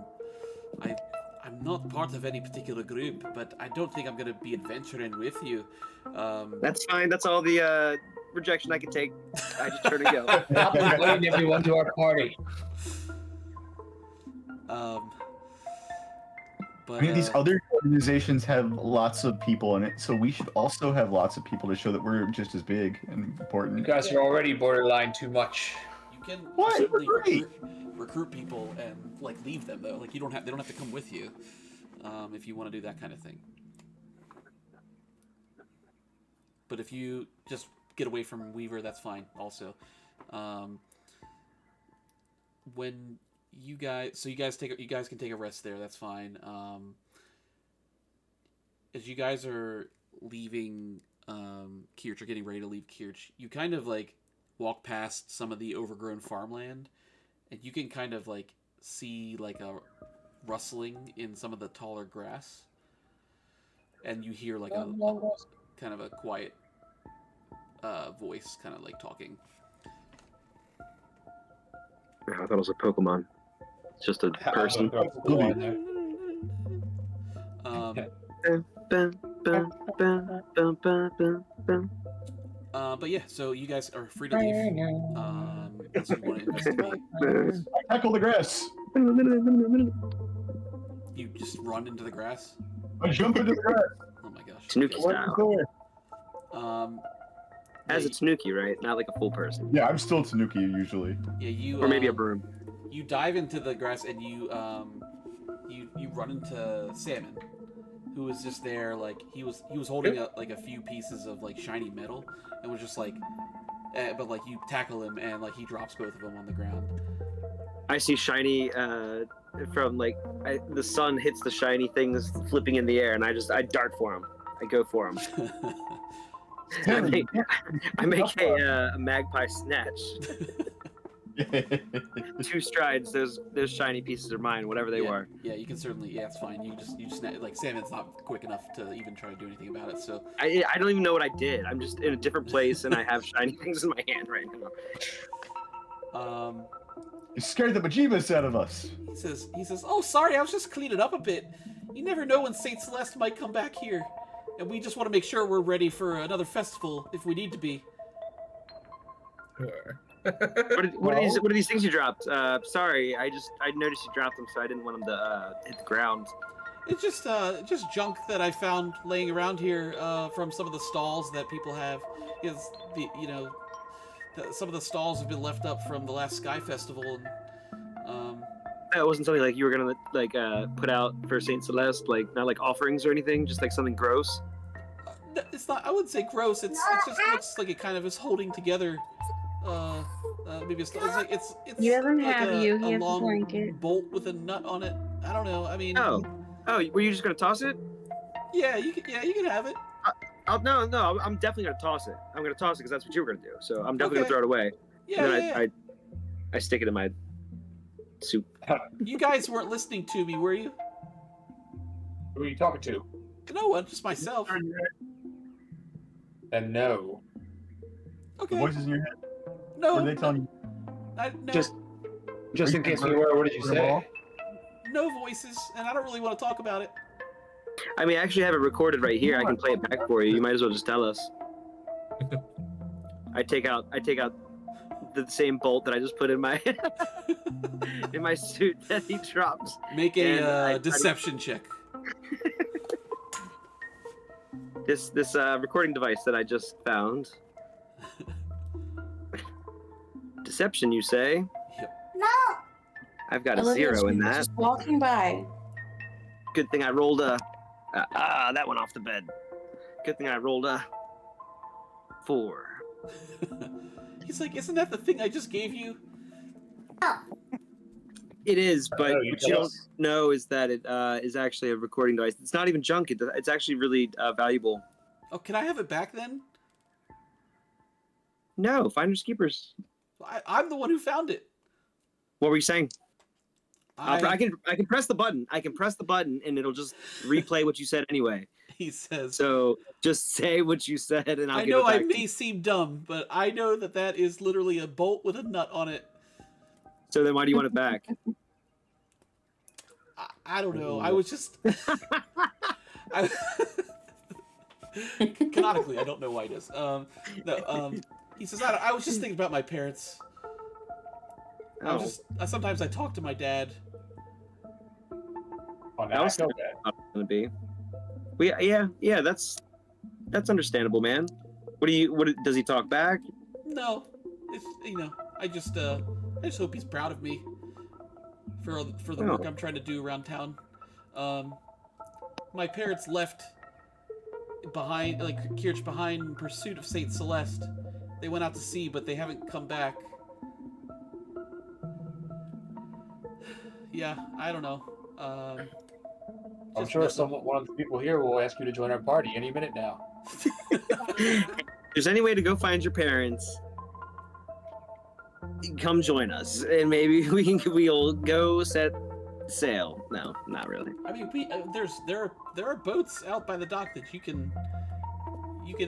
not part of any particular group, but I don't think I'm gonna be adventuring with you. That's fine. That's all the rejection I can take. I just turn and go. Stop inviting everyone to our party. But I mean, these other organizations have lots of people in it, so we should also have lots of people to show that we're just as big and You important. guys are already borderline too much. you can What? certainly We're great. recruit people and like leave them though. Like they don't have to come with you, if you want to do that kind of thing. But if you just get away from Weaver, that's fine. Also, when you guys can take a rest there. That's fine. As you guys are leaving Kiirch or getting ready to leave Kiirch, you kind of like walk past some of the overgrown farmland, and you can kind of like see like a rustling in some of the taller grass, and you hear like a kind of a quiet voice kind of like talking. I thought it was a Pokemon. It's just a person. But yeah, so you guys are free to leave. Unless you want to investigate. Tackle the grass! You just run into the grass. I jump into the grass! Oh my gosh. Tanuki Okay. style. As yeah, a Tanuki, right? Not like a full person. Yeah, I'm still Tanuki usually. yeah, you Or maybe a broom. You dive into the grass and you run into Salmon, who was just there. Like he was holding like a few pieces of like shiny metal and was just like, but like you tackle him and like he drops both of them on the ground. I see shiny from like the sun hits the shiny things flipping in the air, and I dart for him. I go for him. I make a magpie snatch. 2 strides. Those shiny pieces are mine, whatever they were. Yeah, you can certainly. Yeah, it's fine. You just like Salmon's not quick enough to even try to do anything about it. So I don't even know what I did. I'm just in a different place, and I have shiny things in my hand right now. You scared the bejeebus out of us. He says, "Oh, sorry, I was just cleaning up a bit. You never know when Saint Celeste might come back here, and we just want to make sure we're ready for another festival if we need to be." Sure. What are these things you dropped? Sorry, I noticed you dropped them, so I didn't want them to hit the ground. It's just junk that I found laying around here from some of the stalls that people have. Because some of the stalls have been left up from the last Sky Festival, and It wasn't something like you were gonna like put out for Saint Celeste, like not like offerings or anything, just like something gross. it's not. I wouldn't say gross. It just looks like it kind of is holding together. Maybe it's like it's. He doesn't like have a, you. a He has a long blanket. bolt with a nut on it. I don't know. I mean. Oh, were you just gonna toss it? Yeah, you can have it. No, I'm definitely gonna toss it. I'm gonna toss it because that's what you were gonna do. So I'm definitely Okay. gonna throw it away. Yeah, And then yeah. I stick it in my soup. You guys weren't listening to me, were you? Who are you talking to? No one, just myself. And no. The Okay. voices in your head. No. What are they telling you? No, Just in case we were, what did you say? no voices, and I don't really want to talk about it. I mean, I actually have it recorded right here. I can play it back for you. You might as well just tell us. I take out the same bolt that I just put in my in my suit that he drops. Make And a I- deception check. This recording device that I just found. Deception, you say? No. I've got a Olivia's 0 in that. just walking by. Good thing I rolled a. That went off the bed. Good thing I rolled a 4. He's like, isn't that the thing I just gave you? It is, but Oh, you what tell you don't us. know is that it is actually a recording device. It's not even junk. It's actually really valuable. Oh, can I have it back then? No, finders keepers. I'm the one who found it. What were you saying? I I can press the button. I can press the button, and it'll just replay what you said anyway. He says. So just say what you said, and I'll I give know it back I to may you. seem dumb, but I know that is literally a bolt with a nut on it. So then why do you want it back? I don't know. I was just. Canonically, I don't know why he does. He says, I was just thinking about my parents. Oh, Sometimes I talk to my dad. Oh, now I feel bad. how it's gonna be. Well, yeah. That's understandable, man. What does he talk back? No, it's I just hope he's proud of me for the work I'm trying to do around town. My parents left behind, like Kiirch behind, in pursuit of Saint Celeste. They went out to sea, but they haven't come back. Yeah, I don't know. I'm just sure nothing. one of the people here will ask you to join our party any minute now. If there's any way to go find your parents, come join us, and maybe we'll go set sail. No, not really. I mean, there are boats out by the dock that you can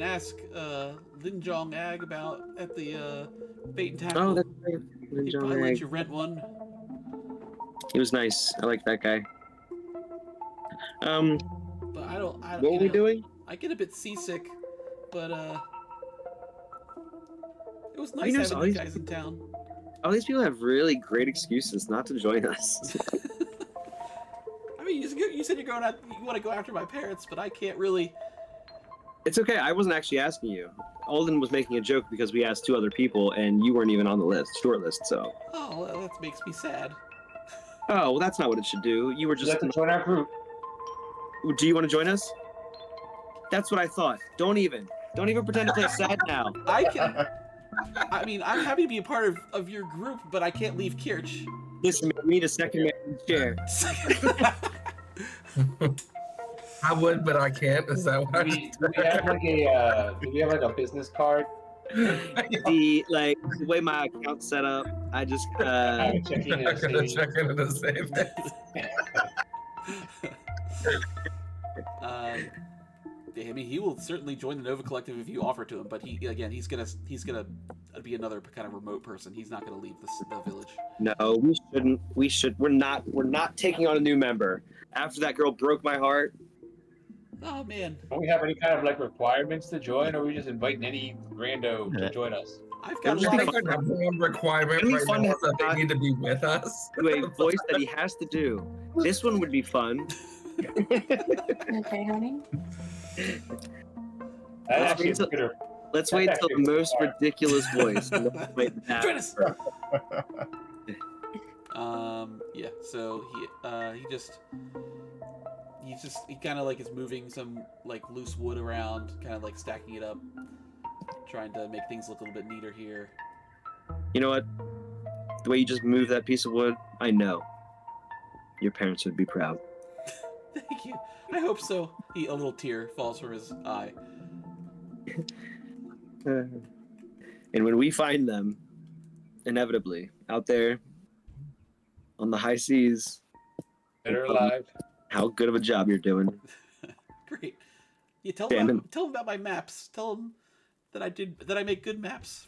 ask Linjong Ag about at the bait and tackle. Oh, that's right. He'd probably let you rent one. He was nice. I like that guy. But I don't. What were we doing? I get a bit seasick, but it was I nice noticed having all you these- guys in town. All these people have really great excuses not to join us. I mean, you said you're going out. You want to go after my parents, but I can't really. It's okay. I wasn't actually asking you. Alden was making a joke because we asked 2 other people and you weren't even on the short list. So. Oh, well, that makes me sad. Oh, well, that's not what it should do. You were You just. have to join our group. Do you want to join us? That's what I thought. Don't even pretend to play sad now. I can. I mean, I'm happy to be a part of your group, but I can't leave Kiirch. Listen, man, we need a second man in the chair. I would, but I can't. Is that what? Do we have like a business card? The way my account's set up, I just I'm checking I'm gonna check into the same. Yeah, I mean, he will certainly join the Nova Collective if you offer to him, but he's gonna be another kind of remote person. He's not gonna leave the village. No, we shouldn't. We're not taking on a new member. After that girl broke my heart. Oh man, Don't we have any kind of like requirements to join, or are we just inviting any rando to join us? I've got a It'd lot be of. Number one requirement It'd be right fun now to is that have- they need to be with us. Do a voice that he has to do. This one would be fun. Okay, honey. That Let's actually wait is till- good. Let's wait till the most ridiculous voice. Wait, Join us. that. Yeah. So he kind of like is moving some like loose wood around, kind of like stacking it up, trying to make things look a little bit neater here. You know what? The way you just moved that piece of wood, I know. Your parents would be proud. Thank you. I hope so. A little tear falls from his eye. And when we find them, inevitably, out there on the high seas, Better alive. how good of a job you're doing. Great. You tell Damn him about my maps. Tell him that I make good maps.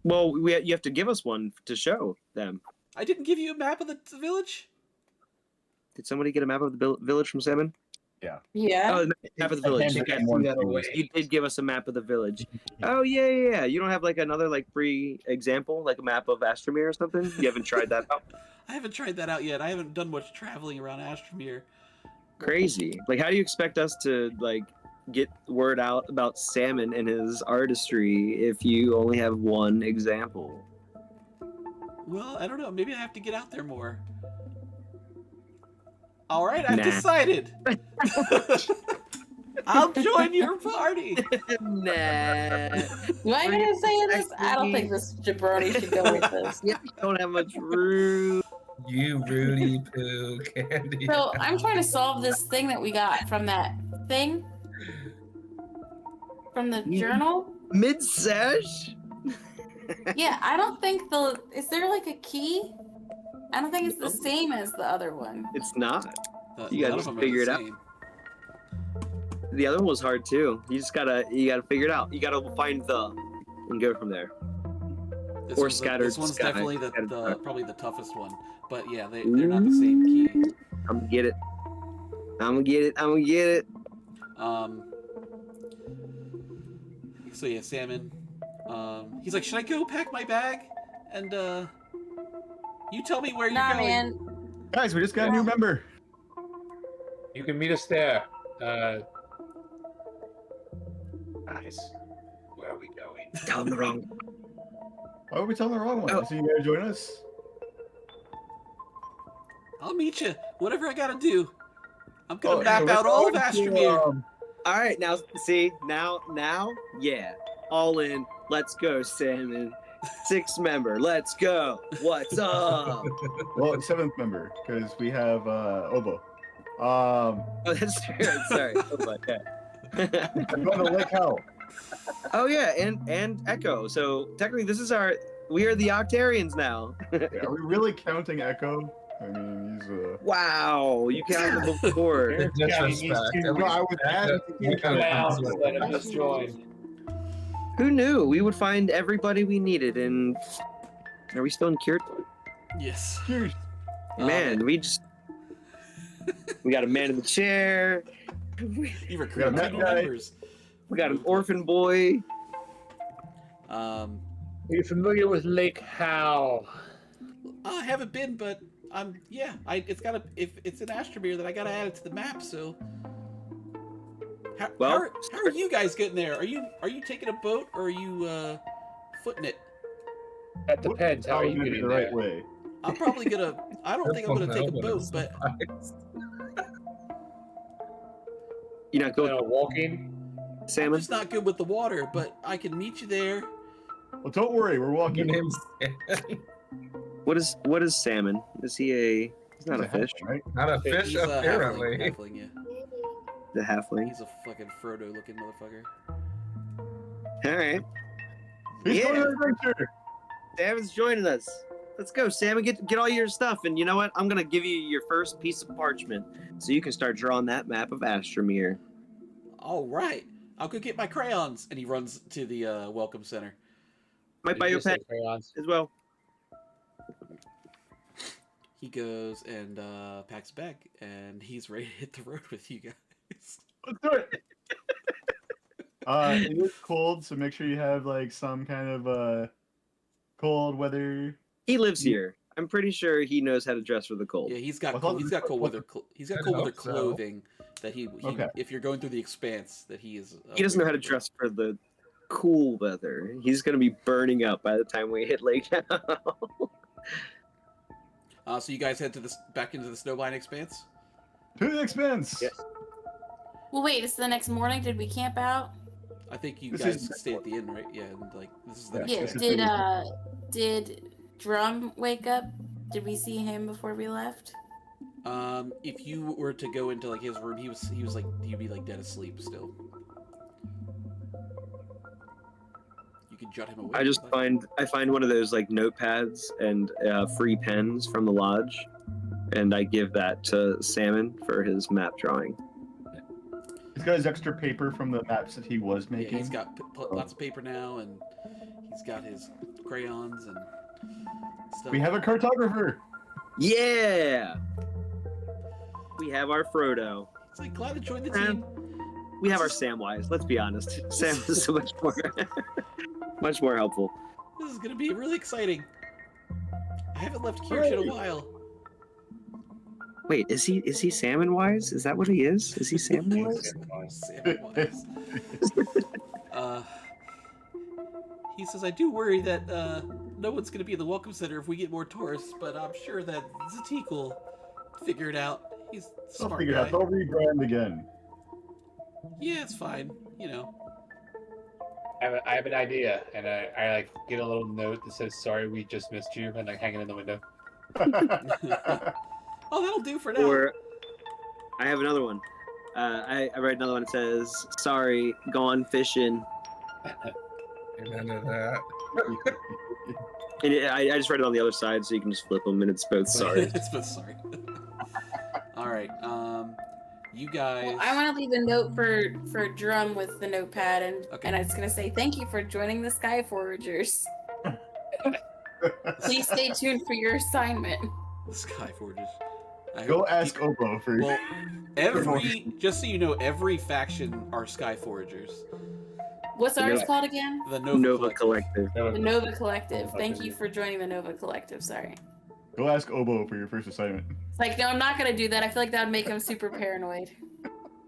Well, you have to give us one to show them. I didn't give you a map of the village. Did somebody get a map of the village from Salmon? Yeah. Oh, the map of the village. handed Yes, him one you too. did give us a map of the village. Oh, yeah. You don't have like another like free example, like a map of Astromir or something? You haven't tried that out? I haven't tried that out yet. I haven't done much traveling around Astromir. Crazy. Like, how do you expect us to like get word out about Salmon and his artistry if you only have one example? Well, I don't know. Maybe I have to get out there more. All right, I've Nah. decided. I'll join your party. Nah. Am I gonna say this? I don't think this jabroni should go with this. Yeah, you don't have much room. You Rudy Poo Candy. So I'm trying to solve this thing that we got from that thing. From the journal? Mid-sesh? Yeah, I don't think is there like a key? I don't think it's the same as the other one. It's not. You None gotta of just them are figure the it out. same. The other one was hard too. You gotta figure it out. You gotta find and go from there. This Or one's scattered This one's sky. definitely Scattered sky. probably the toughest one. But yeah, they're not the same key. I'm gonna get it. I'm gonna get it. So yeah, Salmon. He's like, should I go pack my bag? And you tell me where you're Nah, going. man. Guys, we just got a new member. You can meet us there. Guys, where are we going? Tell him the wrong. Why would we tell the wrong one? Oh. So you gotta join us? I'll meet you. Whatever I gotta do. I'm gonna Oh, map so out we're all of going to, Astromir. All right, now see, now, yeah, all in. Let's go, Salmon. 6 member. Let's go. What's up? Well, 7th member, because we have Obo. Oh, that's true. Sorry. Oh, my God. I'm going to Lake Hell. Oh yeah, and Echo. So technically, we are the Octarians now. Are we really counting Echo? I mean, he's Wow, you counted them before. The disrespect. No, I was adding to Clowns, let him just join. Who knew we would find everybody we needed? And are we still in Kiirch? Yes. Huge. Man, we got a man in the chair. You recruited Yeah, two new that guy- members. We got an orphan boy. Are you familiar with Lake Howe? I haven't been, but it's in Astromir that I gotta add it to the map. So Well, how are you guys getting there? Are you taking a boat or are you footing it? That depends. How are you Probably getting the there? right way. I'm probably gonna. I don't think I'm gonna take a But boat, it's but surprised. you're not Plan good on walking? I'm salmon. just not good with the water. But I can meet you there. Well, don't worry, we're Your walking. name's Sam. What is salmon? Is he a? He's not He's a fish. halfling, right? Not a fish, He's a apparently. halfling, yeah. The halfling. He's a fucking Frodo-looking motherfucker. All right. He's Yeah. going on an adventure. Salmon's joining us. Let's go, Salmon. Get all your stuff, and you know what? I'm gonna give you your first piece of parchment, so you can start drawing that map of Astromir. All right, I'll go get my crayons. And he runs to the welcome center. Might buy You you a just say pen crayons. as well. He goes and packs a bag, and he's ready to hit the road with you guys. Let's do it. It is cold, so make sure you have like some kind of cold weather. He lives here. I'm pretty sure he knows how to dress for the cold. Yeah, he's got I thought he's got cold weather. He's got I'd cold weather hope so. clothing that he Okay. if you're going through the expanse that he is. He doesn't know how to dress for the cool weather. He's gonna be burning up by the time we hit Lake now. So you guys head to back into the snowblind expanse. To the expense. Yes. Well, wait. This is the next morning. Did we camp out? I think you This guys is- stayed at the inn, right? Yeah, and like this is the Yeah, next Yeah. this day. is- Did Drum wake up? Did we see him before we left? If you were to go into like his room, he was like he'd be like dead asleep still. You could jot him away. I just find one of those like notepads and free pens from the lodge, and I give that to Salmon for his map drawing. He's got his extra paper from the maps that he was Yeah, making. he's got lots of paper now, and he's got his crayons and stuff. We have a cartographer. Yeah, we have our Frodo. It's like glad to join the Um, team. We have our Samwise. Let's be honest. Sam is so much more, much more helpful. This is gonna be really exciting. I haven't left Kiirch in a while. Wait, is he Salmon Wise? Is that what he is? Is he Salmon Wise? Samwise. He says, I do worry that no one's gonna be in the welcome center if we get more tourists, but I'm sure that Zatik will figure it out. He's a I'll smart figure it guy. out. They'll rebrand again. Yeah, it's fine. You know. I have an idea, and I like get a little note that says "Sorry, we just missed you," and like hang it in the window. Oh, that'll do for now. Or I have another one. I write another one that says, "Sorry, gone fishing." None of that. And I just write it on the other side so you can just flip them, and it's both sorry. It's both sorry. All right. You guys. Well, I want to leave a note for Drum with the notepad, and Okay. and it's gonna say thank you for joining the Sky Foragers. Please stay tuned for your assignment. The Sky Forges. I Go hope- ask Obo for. Well, just so you know, every faction are Sky Foragers. What's ours Nova. called again? The Nova, Nova Collective. Collective. The Nova Collective. Thank you for joining the Nova Collective. Sorry. Go ask Obo for your first assignment. It's like, no, I'm not gonna do that. I feel like that would make him super paranoid.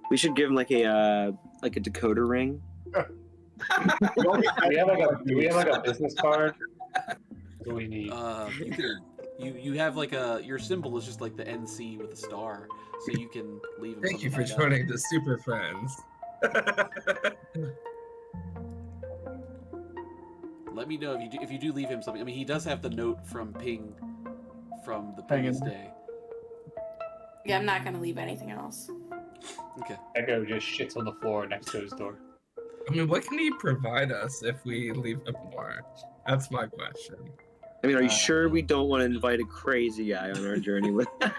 We should give him like a decoder ring. Do we have like a business card? What do we need? You have like your symbol is just like the NC with a star, so you can leave him. Thank you for something like that. joining the Super Friends. Let me know if you do leave him something. I mean, he does have the note from Ping from the Hang previous in. day. Yeah, I'm not gonna leave anything else. Okay. Echo just shits on the floor next to his door. I mean, what can he provide us if we leave him more? That's my question. I mean, are you sure we don't want to invite a crazy guy on our journey with? I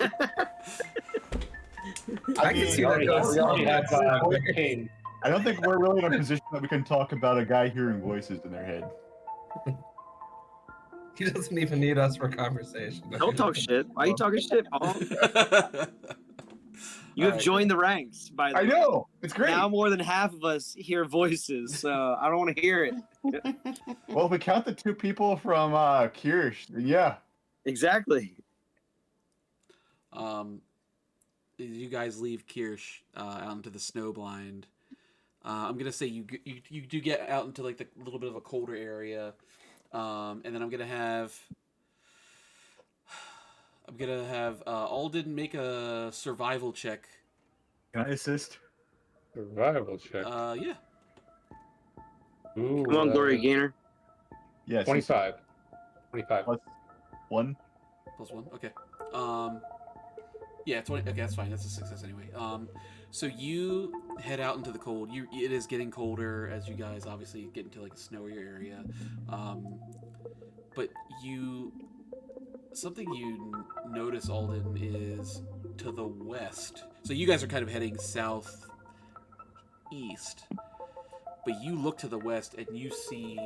can see that We goes already have on. King. I don't think we're really in a position that we can talk about a guy hearing voices in their head. He doesn't even need us for conversation. Don't talk shit. Why are you talking shit, Paul? You have Alright. joined the ranks, by the I way. know. It's great. Now more than half of us hear voices, so I don't want to hear it. Well, if we count the two people from Kiirch, then yeah. Exactly. You guys leave Kiirch out into the snowblind. I'm gonna say you do get out into like the little bit of a colder area, and then I'm gonna have Alden make a survival check. Can I assist? Survival check. Yeah. Ooh, Come on, Glory Gainer. Yes. 25. 25. Plus 1. +1. Okay. Yeah, 20. Okay, that's fine. That's a success anyway. So you head out into the cold. It is getting colder as you guys obviously get into like a snowier area. But something you notice, Alden, is to the west. So you guys are kind of heading southeast. But you look to the west and you see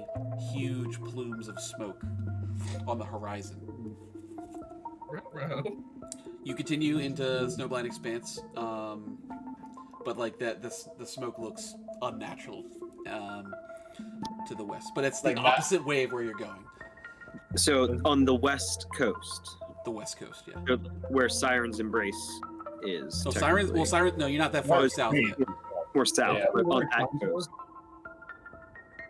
huge plumes of smoke on the horizon. Ruh-roh. You continue into Snowblind Expanse, but like that, the smoke looks unnatural to the west. But it's the Like opposite way of where you're going. So on the west coast, The west coast, yeah. where Siren's Embrace is. Oh, Sirens. Well, Siren. No, you're not that far south yet. More south, Yeah. but on that coast.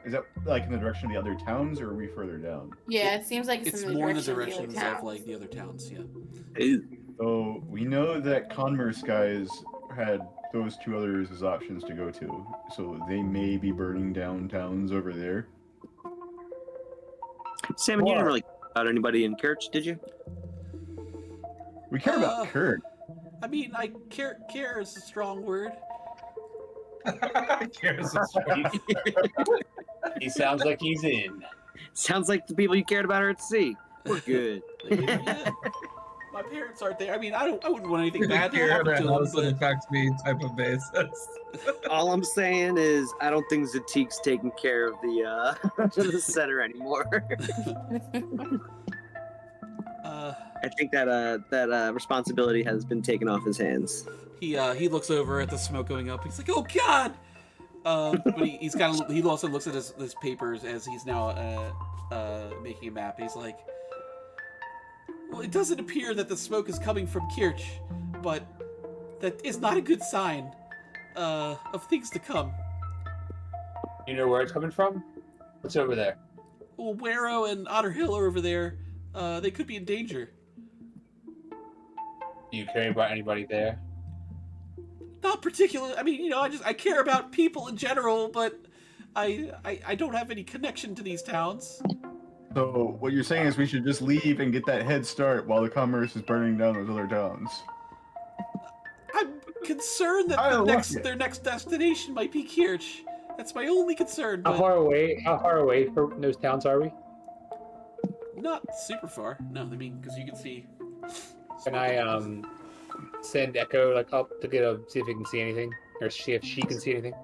Is that like in the direction of the other towns, or are we further down? Yeah, it seems like It's in more in the of the other directions of towns. like the other towns, yeah. Ew. So we know that Conmerce guys had those two others as options to go to, so they may be burning down towns over there. Salmon, you didn't really care about anybody in Kiirch, did you? We care about Kurt. I mean, care is a strong word. Cares a strong- He sounds like he's in. Sounds like the people you cared about are at sea. We're good. Yeah, my parents aren't there. I mean, I wouldn't want anything bad to Care happen that to them. doesn't But affect me type of basis. All I'm saying is I don't think Zatik's taking care of the the center anymore. I think that responsibility has been taken off his hands. he looks over at the smoke going up. He's like, "Oh God!" But he also looks at his papers as he's now making a map. He's like, "Well, it doesn't appear that the smoke is coming from Kiirch, but that is not a good sign of things to come." You know where it's coming from? What's over there? Well, Warrow and Otter Hill are over there. They could be in danger. Do you care about anybody there? Not particularly. I mean, I care about people in general, but I don't have any connection to these towns. So what you're saying is we should just leave and get that head start while the Commerce is burning down those other towns. I'm concerned that their next destination might be Kiirch. That's my only concern. How But far away from those towns are we? not super far. No, I mean, because you can see. Can I send Echo like up to see if he can see anything, or see if she can see anything?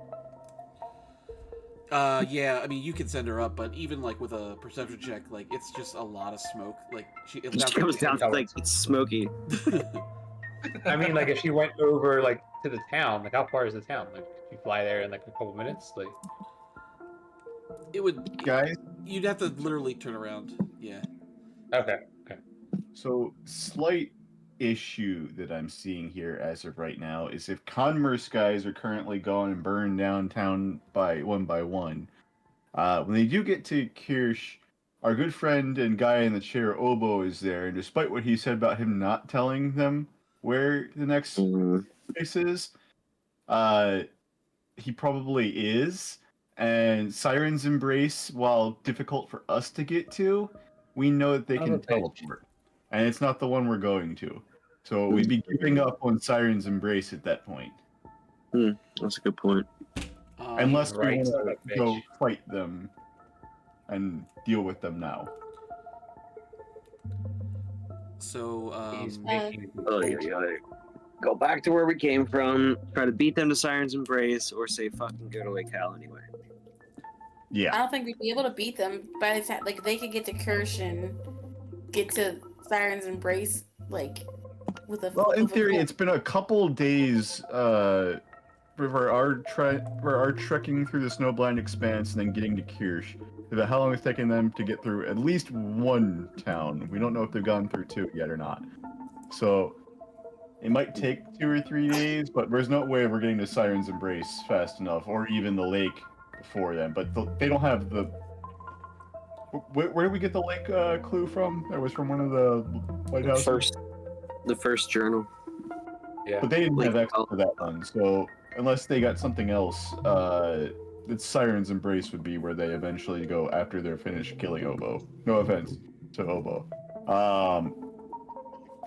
Yeah. I mean, you can send her up, but even like with a perception check, like it's just a lot of smoke. Like It comes down to like it's smoky. I mean, like if she went over like to the town, like how far is the town? Like could you fly there in like a couple minutes? Like It would. Guys, You'd have to literally turn around. Yeah. okay. so slight issue that I'm seeing here as of right now is if Conmerce guys are currently going and burn down town by one, when they do get to Kiirch, our good friend and guy in the chair, Obo, is there, and despite what he said about him not telling them where the next place is, he probably is. And Siren's Embrace, while difficult for us to get to, we know that they can teleport. And it's not the one we're going to. So we'd be giving up on Siren's Embrace at that point. That's a good point. Unless we right, want son of to a go bitch. fight them and deal with them now. So He's making Go back to where we came from. Try to beat them to Siren's Embrace, or say fucking go to Lake Hal anyway. Yeah. I don't think we'd be able to beat them by the time like they could get to Kiirch and get to Siren's Embrace like with a. Well, in with a theory, full- it's been a couple days for our trekking through the Snowblind Expanse and then getting to Kiirch. About how long it's taken them to get through at least one town. We don't know if they've gone through two yet or not. So, It might take 2 or 3 days, but there's no way we're getting to Siren's Embrace fast enough, or even the lake before then. But they don't have the. Where did we get the lake clue from? That was from one of the lighthouses. The first journal. Yeah. But they didn't have Lake- access to that one, so unless they got something else, it's Siren's Embrace would be where they eventually go after they're finished killing Obo. No offense to Obo.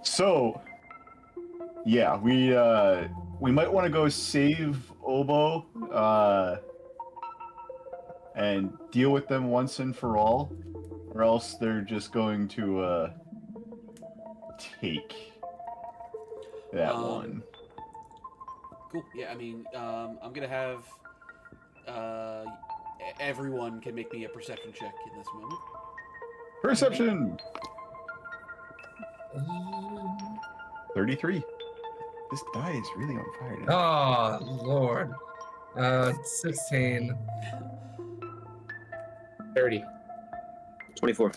So yeah, we might want to go save Obo, and deal with them once and for all, or else they're just going to take that one. Cool. Yeah, I mean, I'm gonna have everyone can make me a perception check in this moment. Perception. 33. This die is really on fire now. Oh Lord. 16. 30. 24.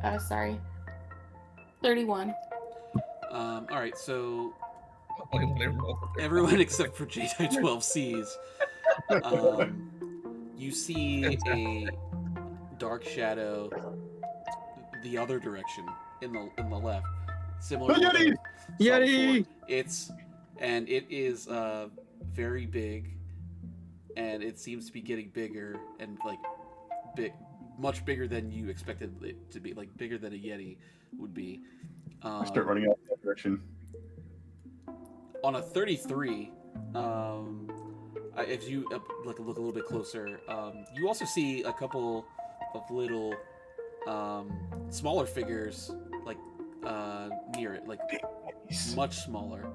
Oh, sorry. 31. All right, so Only let it roll. everyone except for J12 sees. You see a dark shadow the other direction in the left, similar. The to what Yeti! we saw Yeti! before. It is very big, and it seems to be getting bigger and like much bigger than you expected it to be, like bigger than a Yeti would be. I start running out that direction. On a 33, if you look a little bit closer, you also see a couple of little smaller figures like near it, like much smaller,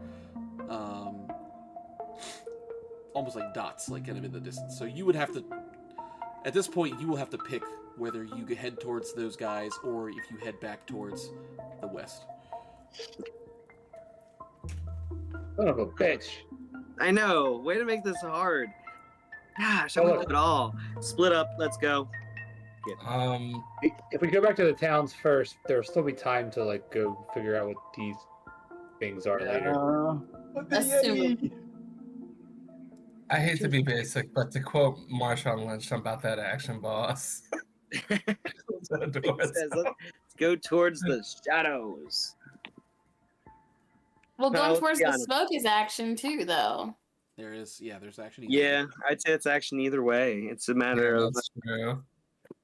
almost like dots, like kind of in the distance. So you would have to, at this point, you will have to pick whether you head towards those guys or if you head back towards the west. Son of a bitch. I know. Way to make this hard. Gosh, I Oh, want look. it all. Split up. Let's go. If we go back to the towns first, there'll still be time to like go figure out what these things are later. But the Assume- Yeti! I hate to be basic, but to quote Marshawn Lynch about that action boss. He says, let's go towards the shadows. Well, No, going let's towards be the honest. smoke is action too, though. There's actually Yeah, I'd say it's action either way. It's a matter of That's true.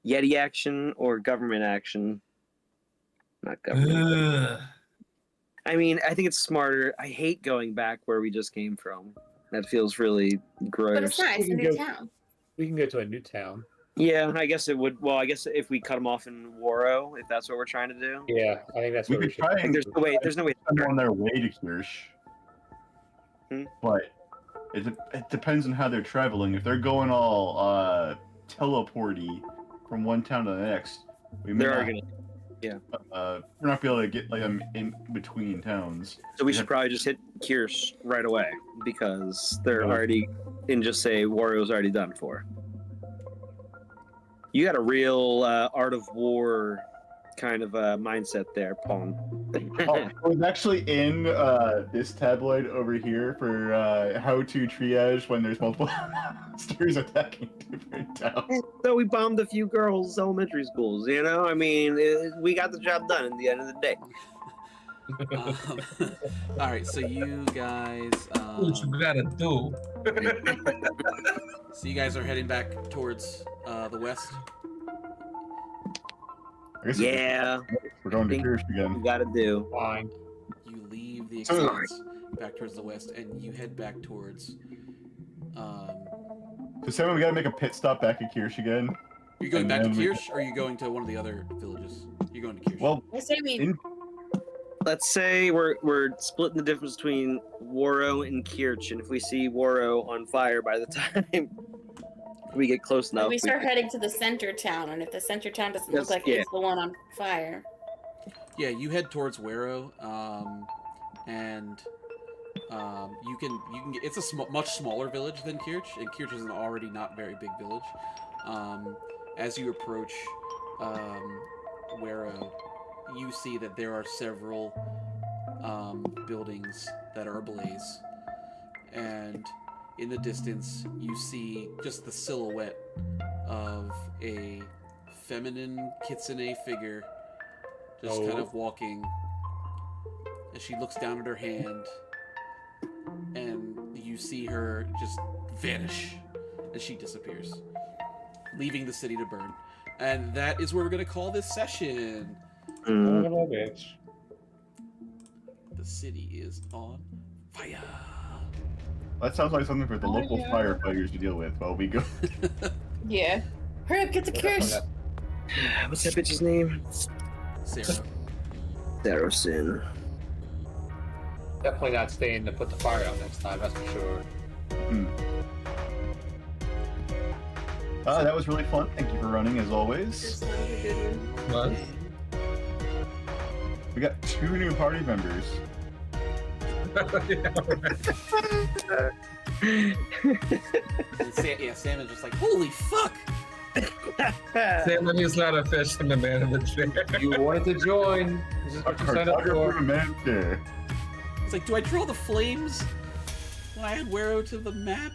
Yeti action or government action. Not government. Ugh. I mean, I think it's smarter. I hate going back where we just came from. That feels really gross. But it's nice, a can new go- town. We can go to a new town. Yeah, I guess it would. Well, I guess if we cut them off in Waro, if that's what we're trying to do. Yeah, I think that's We what we could should. try Like, and there's no way. There's no way. send them on their way to Kiirch. But it depends on how they're traveling. If they're going all teleporty from one town to the next, we may They're not, gonna. we're not be able to get like them in between towns. So we should probably just hit Kiirch right away because they're Yeah. already, and just say Wario's already done for. You got a real art of war kind of mindset there, Pawn. Oh, it was actually in this tabloid over here for how to triage when there's multiple monsters attacking different towns. So we bombed a few girls' elementary schools. You know, I mean, we got the job done at the end of the day. All right, so you guys, What you gotta do? so you guys are heading back towards the west. I guess Yeah, we're going to think- Kiirch we again. got to do. Fine. You leave the So- expanse back towards the west, and you head back towards. So Simon, we gotta make a pit stop back at Kiirch again. You're going And back to then we- Kiirch, or are you going to one of the other villages? You're going to Kiirch. Well, I say we. in- Let's say we're splitting the difference between Waro and Kiirch, and if we see Waro on fire by the time we get close enough, We start heading to the center town, and if the center town doesn't Yes, look like yeah. it's the one on fire, yeah, you head towards Waro, and you can get. It's a much smaller village than Kiirch, and Kiirch is an already not very big village. As you approach Waro, you see that there are several buildings that are ablaze, and in the distance you see just the silhouette of a feminine kitsune figure just kind of walking as she looks down at her hand, and you see her just vanish as she disappears, leaving the city to burn. And that is where we're going to call this session. Bitch. The city is on fire. That sounds like something for the local firefighters to deal with while we go. Yeah. Hurry up, get the Kiirch. What's that bitch's name? Sarah. Saracen. Definitely not staying to put the fire out next time, that's for sure. That was really fun. Thank you for running as always. This one's a good one. What? We got 2 new party members. And Salmon's just like, holy fuck! Salmon is not a fish and the man in the chair. You wanted to join. This is A what you signed up cartographer for. man chair. It's like, do I draw the flames when I add Wero to the map?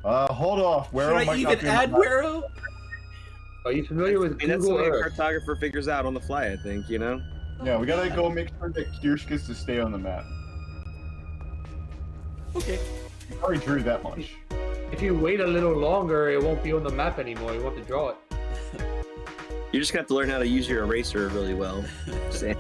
Hold off. Where Should I even add Wero? Are you familiar with I mean, that's Google what a Earth? cartographer figures out on the fly, I think, you know? Yeah, we gotta go make sure that Kiirch gets to stay on the map. Okay. You already drew that much. If you wait a little longer, it won't be on the map anymore. You won't have to draw it. You just got to learn how to use your eraser really well. Sam.